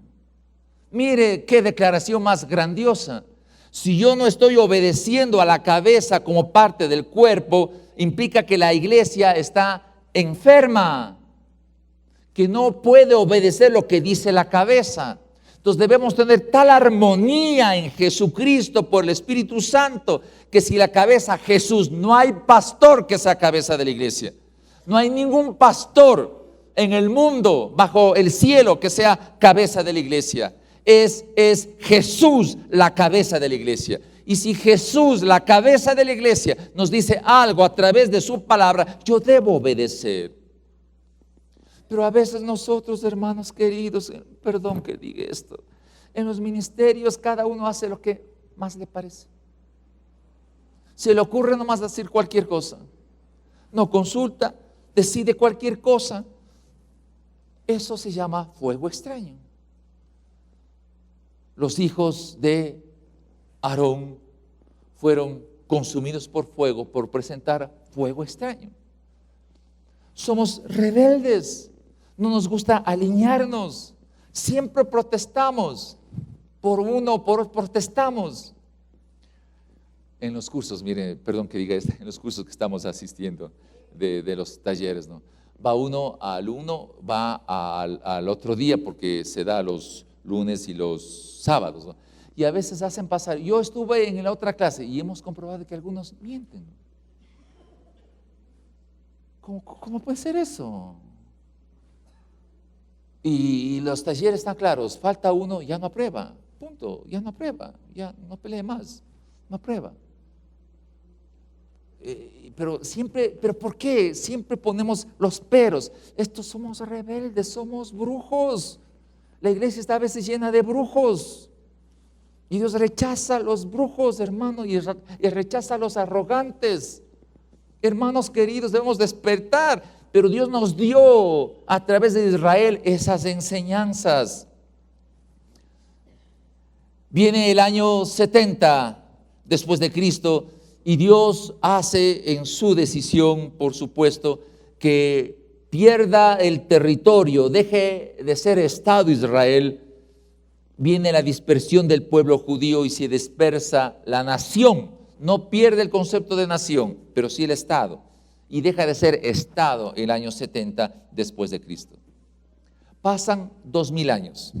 Mire qué declaración más grandiosa. Si yo no estoy obedeciendo a la cabeza como parte del cuerpo, implica que la iglesia está enferma, que no puede obedecer lo que dice la cabeza. Entonces debemos tener tal armonía en Jesucristo por el Espíritu Santo, que si la cabeza Jesús, no hay pastor que sea cabeza de la iglesia. No hay ningún pastor en el mundo, bajo el cielo, que sea cabeza de la iglesia. Es Jesús la cabeza de la iglesia. Y si Jesús, la cabeza de la iglesia, nos dice algo a través de su palabra, yo debo obedecer. Pero a veces nosotros, hermanos queridos, perdón que diga esto, en los ministerios cada uno hace lo que más le parece. Se le ocurre nomás decir cualquier cosa. no consulta, decide cualquier cosa. Eso se llama fuego extraño. Los hijos de Aarón fueron consumidos por fuego por presentar fuego extraño. Somos rebeldes, no nos gusta alinearnos, siempre protestamos, por uno, por otro protestamos. En los cursos, mire, perdón que diga esto, en los cursos que estamos asistiendo de los talleres, ¿no? Va uno al otro día porque se da los lunes y los sábados, ¿no? Y a veces hacen pasar, yo estuve en la otra clase y hemos comprobado que algunos mienten. ¿Cómo puede ser eso? Y los talleres están claros, falta uno, ya no aprueba, punto, ya no aprueba, ya no pelee más, no aprueba. Pero ¿por qué? Siempre ponemos los peros. Estos somos rebeldes, somos brujos. La iglesia está a veces llena de brujos. Y Dios rechaza a los brujos, hermano, y rechaza a los arrogantes. Hermanos queridos, debemos despertar. Pero Dios nos dio a través de Israel esas enseñanzas. Viene el año 70 después de Cristo. Y Dios hace en su decisión, por supuesto, que pierda el territorio, deje de ser Estado Israel. Viene la dispersión del pueblo judío y se dispersa la nación. No pierde el concepto de nación, pero sí el Estado. Y deja de ser Estado el año 70 después de Cristo. Pasan 2000 años,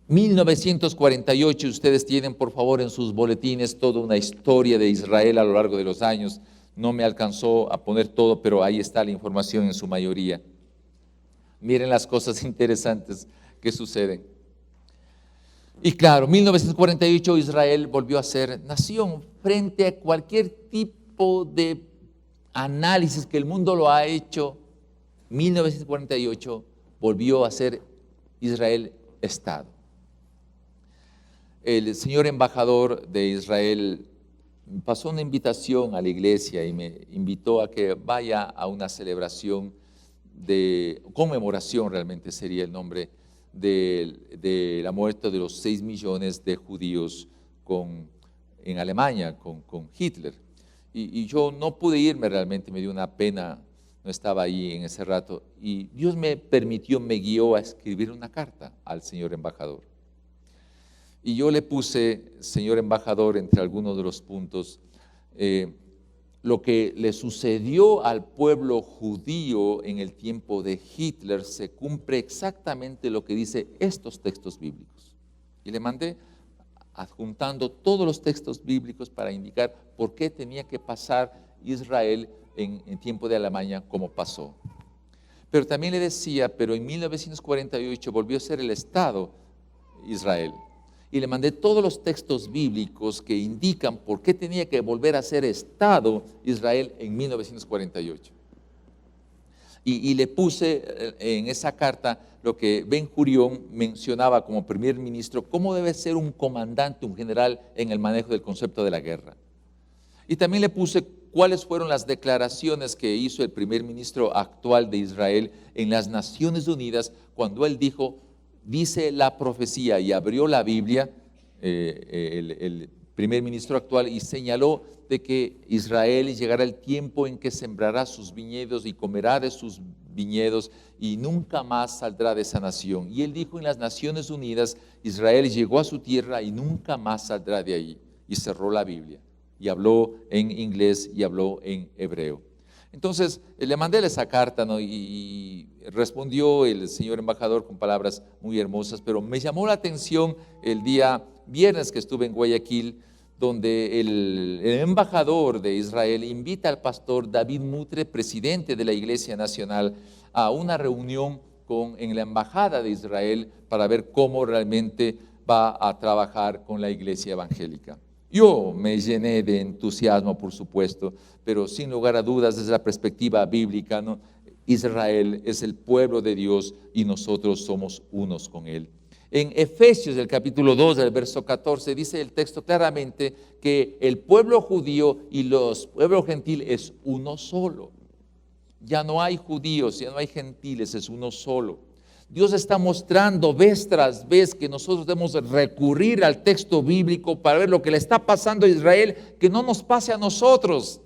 1948, ustedes tienen por favor en sus boletines toda una historia de Israel a lo largo de los años. No me alcanzó a poner todo, pero ahí está la información en su mayoría. Miren las cosas interesantes que suceden. Y claro, 1948 Israel volvió a ser nación. Frente a cualquier tipo de análisis que el mundo lo ha hecho, 1948 volvió a ser Israel Estado. El señor embajador de Israel pasó una invitación a la iglesia y me invitó a que vaya a una celebración de conmemoración, realmente sería el nombre, de la muerte de los 6 millones de judíos en Alemania con Hitler. Y yo no pude irme, realmente me dio una pena, no estaba ahí en ese rato. Y Dios me guió a escribir una carta al señor embajador. Y yo le puse, señor embajador, entre algunos de los puntos, lo que le sucedió al pueblo judío en el tiempo de Hitler se cumple exactamente lo que dice estos textos bíblicos. Y le mandé adjuntando todos los textos bíblicos para indicar por qué tenía que pasar Israel en tiempo de Alemania como pasó. Pero también le decía, pero en 1948 volvió a ser el Estado Israel. Y le mandé todos los textos bíblicos que indican por qué tenía que volver a ser Estado Israel en 1948. Y le puse en esa carta lo que Ben Gurión mencionaba como primer ministro, cómo debe ser un comandante, un general en el manejo del concepto de la guerra. Y también le puse cuáles fueron las declaraciones que hizo el primer ministro actual de Israel en las Naciones Unidas cuando él dice la profecía y abrió la Biblia, el primer ministro actual, y señaló de que Israel llegará el tiempo en que sembrará sus viñedos y comerá de sus viñedos y nunca más saldrá de esa nación. Y él dijo en las Naciones Unidas, Israel llegó a su tierra y nunca más saldrá de ahí. Y cerró la Biblia y habló en inglés y habló en hebreo. Entonces le mandé esa carta, ¿no? y respondió el señor embajador con palabras muy hermosas, pero me llamó la atención el día viernes que estuve en Guayaquil, donde el embajador de Israel invita al pastor David Mutre, presidente de la Iglesia Nacional, a una reunión en la Embajada de Israel para ver cómo realmente va a trabajar con la iglesia evangélica. Yo me llené de entusiasmo, por supuesto, pero sin lugar a dudas, desde la perspectiva bíblica, ¿no? Israel es el pueblo de Dios y nosotros somos unos con Él. En Efesios, el capítulo 2, del verso 14, dice el texto claramente que el pueblo judío y los pueblos gentiles es uno solo. Ya no hay judíos, ya no hay gentiles, es uno solo. Dios está mostrando vez tras vez que nosotros debemos recurrir al texto bíblico para ver lo que le está pasando a Israel, que no nos pase a nosotros.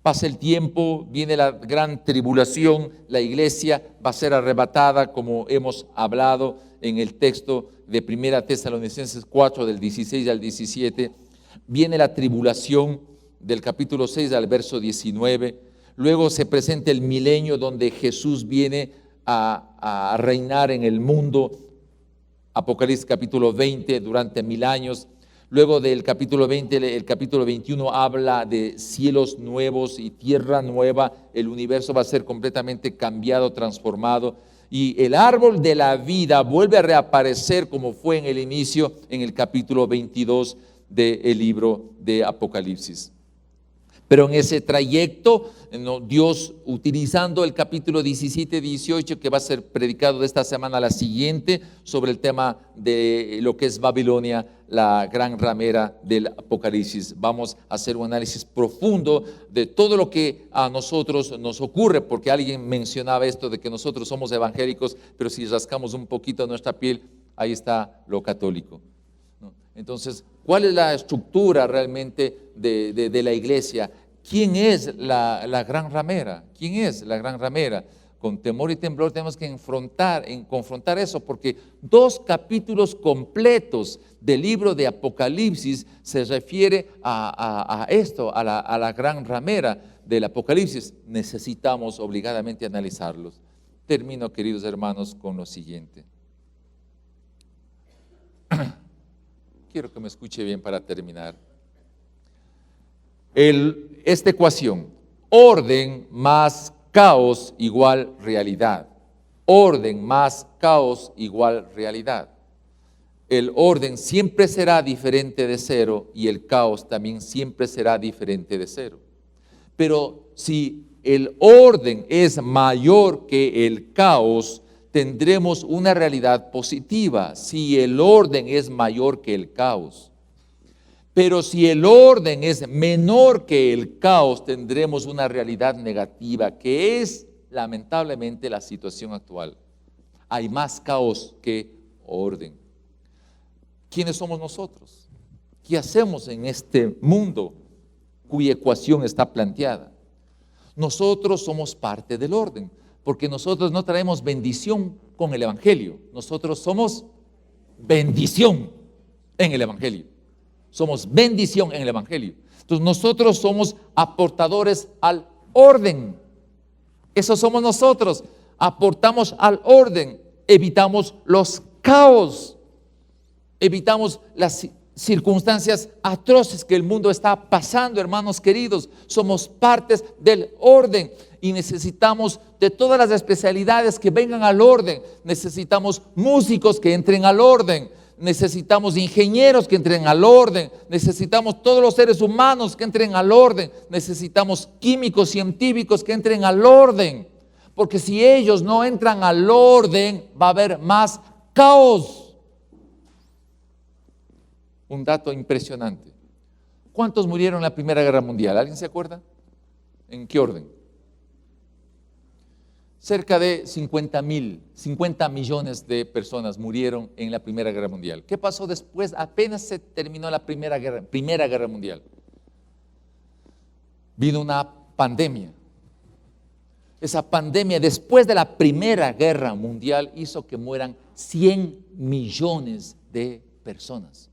Pasa el tiempo, viene la gran tribulación, la iglesia va a ser arrebatada, como hemos hablado en el texto de 1 Tesalonicenses 4, del 16 al 17. Viene la tribulación del capítulo 6 al verso 19. Luego se presenta el milenio donde Jesús viene a reinar en el mundo. Apocalipsis capítulo 20, durante 1000 años. Luego del capítulo 20, el capítulo 21 habla de cielos nuevos y tierra nueva. El universo va a ser completamente cambiado, transformado. Y el árbol de la vida vuelve a reaparecer como fue en el inicio, en el capítulo 22 del libro de Apocalipsis. Pero en ese trayecto, Dios, utilizando el capítulo 17 y 18, que va a ser predicado de esta semana a la siguiente, sobre el tema de lo que es Babilonia, la gran ramera del Apocalipsis. Vamos a hacer un análisis profundo de todo lo que a nosotros nos ocurre, porque alguien mencionaba esto de que nosotros somos evangélicos, pero si rascamos un poquito nuestra piel, ahí está lo católico. Entonces, ¿cuál es la estructura realmente de la iglesia? ¿Quién es la gran ramera? ¿Quién es la gran ramera? Con temor y temblor tenemos que confrontar eso, porque 2 capítulos completos del libro de Apocalipsis se refiere a esto, a la gran ramera del Apocalipsis. Necesitamos obligadamente analizarlos. Termino, queridos hermanos, con lo siguiente. Quiero que me escuche bien para terminar. Esta ecuación, orden más caos igual realidad. Orden más caos igual realidad. El orden siempre será diferente de cero y el caos también siempre será diferente de cero. Pero si el orden es mayor que el caos, tendremos una realidad positiva. Si el orden es mayor que el caos. Pero si el orden es menor que el caos, tendremos una realidad negativa, que es lamentablemente la situación actual. Hay más caos que orden. ¿Quiénes somos nosotros? ¿Qué hacemos en este mundo cuya ecuación está planteada? Nosotros somos parte del orden, porque nosotros no traemos bendición con el Evangelio. Nosotros somos bendición en el Evangelio. Somos bendición en el Evangelio. Entonces nosotros somos aportadores al orden. Eso somos nosotros. Aportamos al orden. Evitamos los caos. Evitamos las circunstancias atroces que el mundo está pasando, hermanos queridos. Somos partes del orden y necesitamos de todas las especialidades que vengan al orden. Necesitamos músicos que entren al orden. Necesitamos ingenieros que entren al orden, necesitamos todos los seres humanos que entren al orden, necesitamos químicos, científicos que entren al orden, porque si ellos no entran al orden, va a haber más caos. Un dato impresionante. ¿Cuántos murieron en la Primera Guerra Mundial? ¿Alguien se acuerda? ¿En qué orden? Cerca de 50 millones de personas murieron en la Primera Guerra Mundial. ¿Qué pasó después? Apenas se terminó la Primera Guerra Mundial. Vino una pandemia. Esa pandemia, después de la Primera Guerra Mundial, hizo que mueran 100 millones de personas.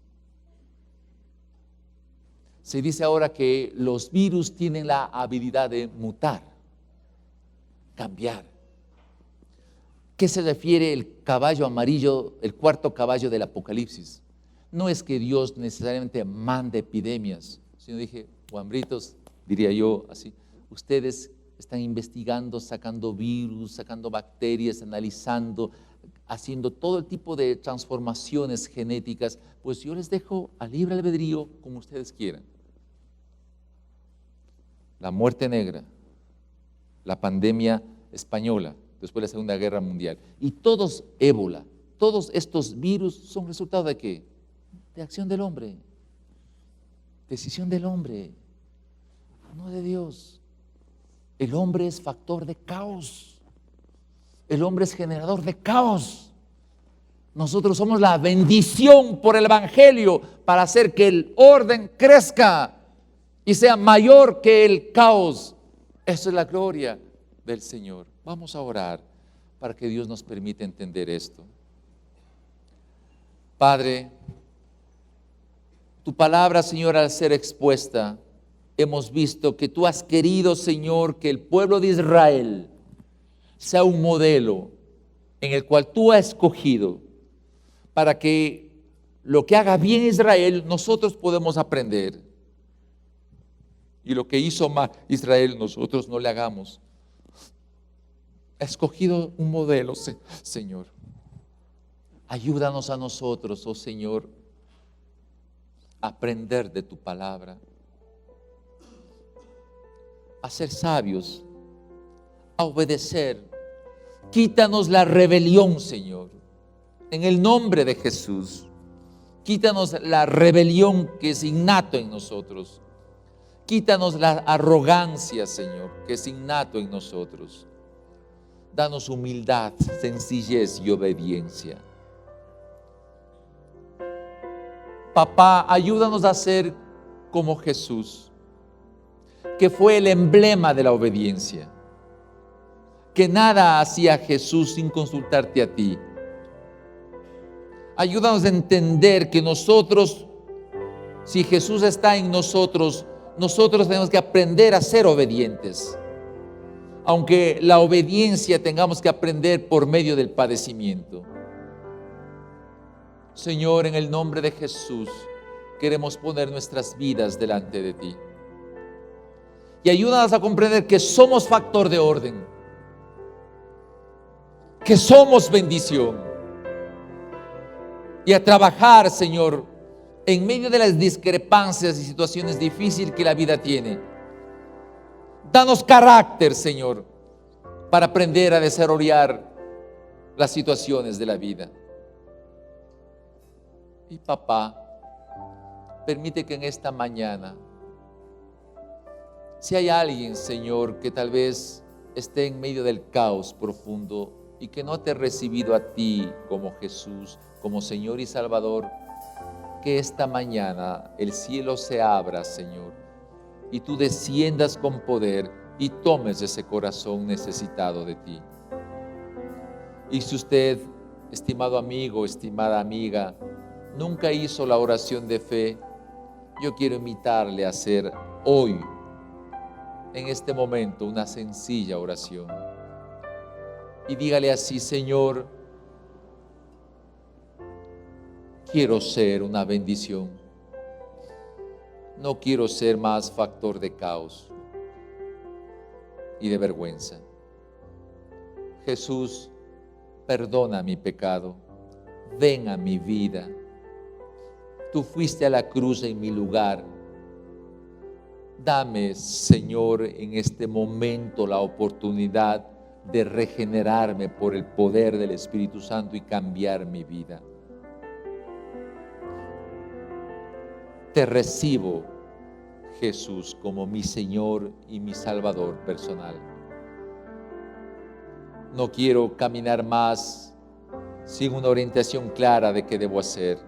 Se dice ahora que los virus tienen la habilidad de mutar, cambiar. ¿Qué se refiere el caballo amarillo, el cuarto caballo del Apocalipsis? No es que Dios necesariamente mande epidemias, sino dije, guambritos, diría yo así, ustedes están investigando, sacando virus, sacando bacterias, analizando, haciendo todo el tipo de transformaciones genéticas, pues yo les dejo a libre albedrío como ustedes quieran. La muerte negra, la pandemia española, después de la Segunda Guerra Mundial, y todos ébola, todos estos virus son resultado ¿de qué? De acción del hombre, decisión del hombre, no de Dios. El hombre es factor de caos. El hombre es generador de caos. Nosotros somos la bendición por el Evangelio para hacer que el orden crezca y sea mayor que el caos. Esa es la gloria del Señor. Vamos a orar para que Dios nos permita entender esto. Padre, tu palabra, Señor, al ser expuesta, hemos visto que tú has querido, Señor, que el pueblo de Israel sea un modelo en el cual tú has escogido para que lo que haga bien Israel, nosotros podemos aprender. Y lo que hizo mal Israel, nosotros no le hagamos. Ha escogido un modelo, Señor. Ayúdanos a nosotros, oh Señor, a aprender de tu palabra, a ser sabios, a obedecer. Quítanos la rebelión, Señor, en el nombre de Jesús. Quítanos la rebelión que es innato en nosotros. Quítanos la arrogancia, Señor, que es innato en nosotros. Danos humildad, sencillez y obediencia. Papá, ayúdanos a ser como Jesús, que fue el emblema de la obediencia, que nada hacía Jesús sin consultarte a ti. Ayúdanos a entender que nosotros, si Jesús está en nosotros, nosotros tenemos que aprender a ser obedientes, aunque la obediencia tengamos que aprender por medio del padecimiento. Señor, en el nombre de Jesús, queremos poner nuestras vidas delante de ti. Y ayúdanos a comprender que somos factor de orden, que somos bendición. Y a trabajar, Señor, en medio de las discrepancias y situaciones difíciles que la vida tiene. Danos carácter, Señor, para aprender a desarrollar las situaciones de la vida. Y papá, permite que en esta mañana, si hay alguien, Señor, que tal vez esté en medio del caos profundo y que no te ha recibido a ti como Jesús, como Señor y Salvador, que esta mañana el cielo se abra, Señor, y tú desciendas con poder y tomes ese corazón necesitado de ti. Y si usted, estimado amigo, estimada amiga, nunca hizo la oración de fe, yo quiero invitarle a hacer hoy, en este momento, una sencilla oración. Y dígale así: Señor, quiero ser una bendición. No quiero ser más factor de caos y de vergüenza. Jesús, perdona mi pecado. Ven a mi vida. Tú fuiste a la cruz en mi lugar. Dame, Señor, en este momento la oportunidad de regenerarme por el poder del Espíritu Santo y cambiar mi vida. Te recibo, Jesús, como mi Señor y mi Salvador personal. No quiero caminar más sin una orientación clara de qué debo hacer.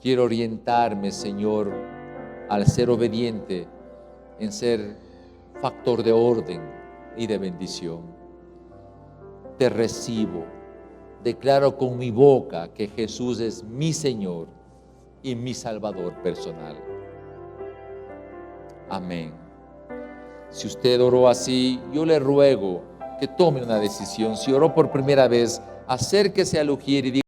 Quiero orientarme, Señor, al ser obediente, en ser factor de orden y de bendición. Te recibo. Declaro con mi boca que Jesús es mi Señor y mi Salvador personal. Amén. Si usted oró así, yo le ruego que tome una decisión. Si oró por primera vez, acérquese al ujier y diga: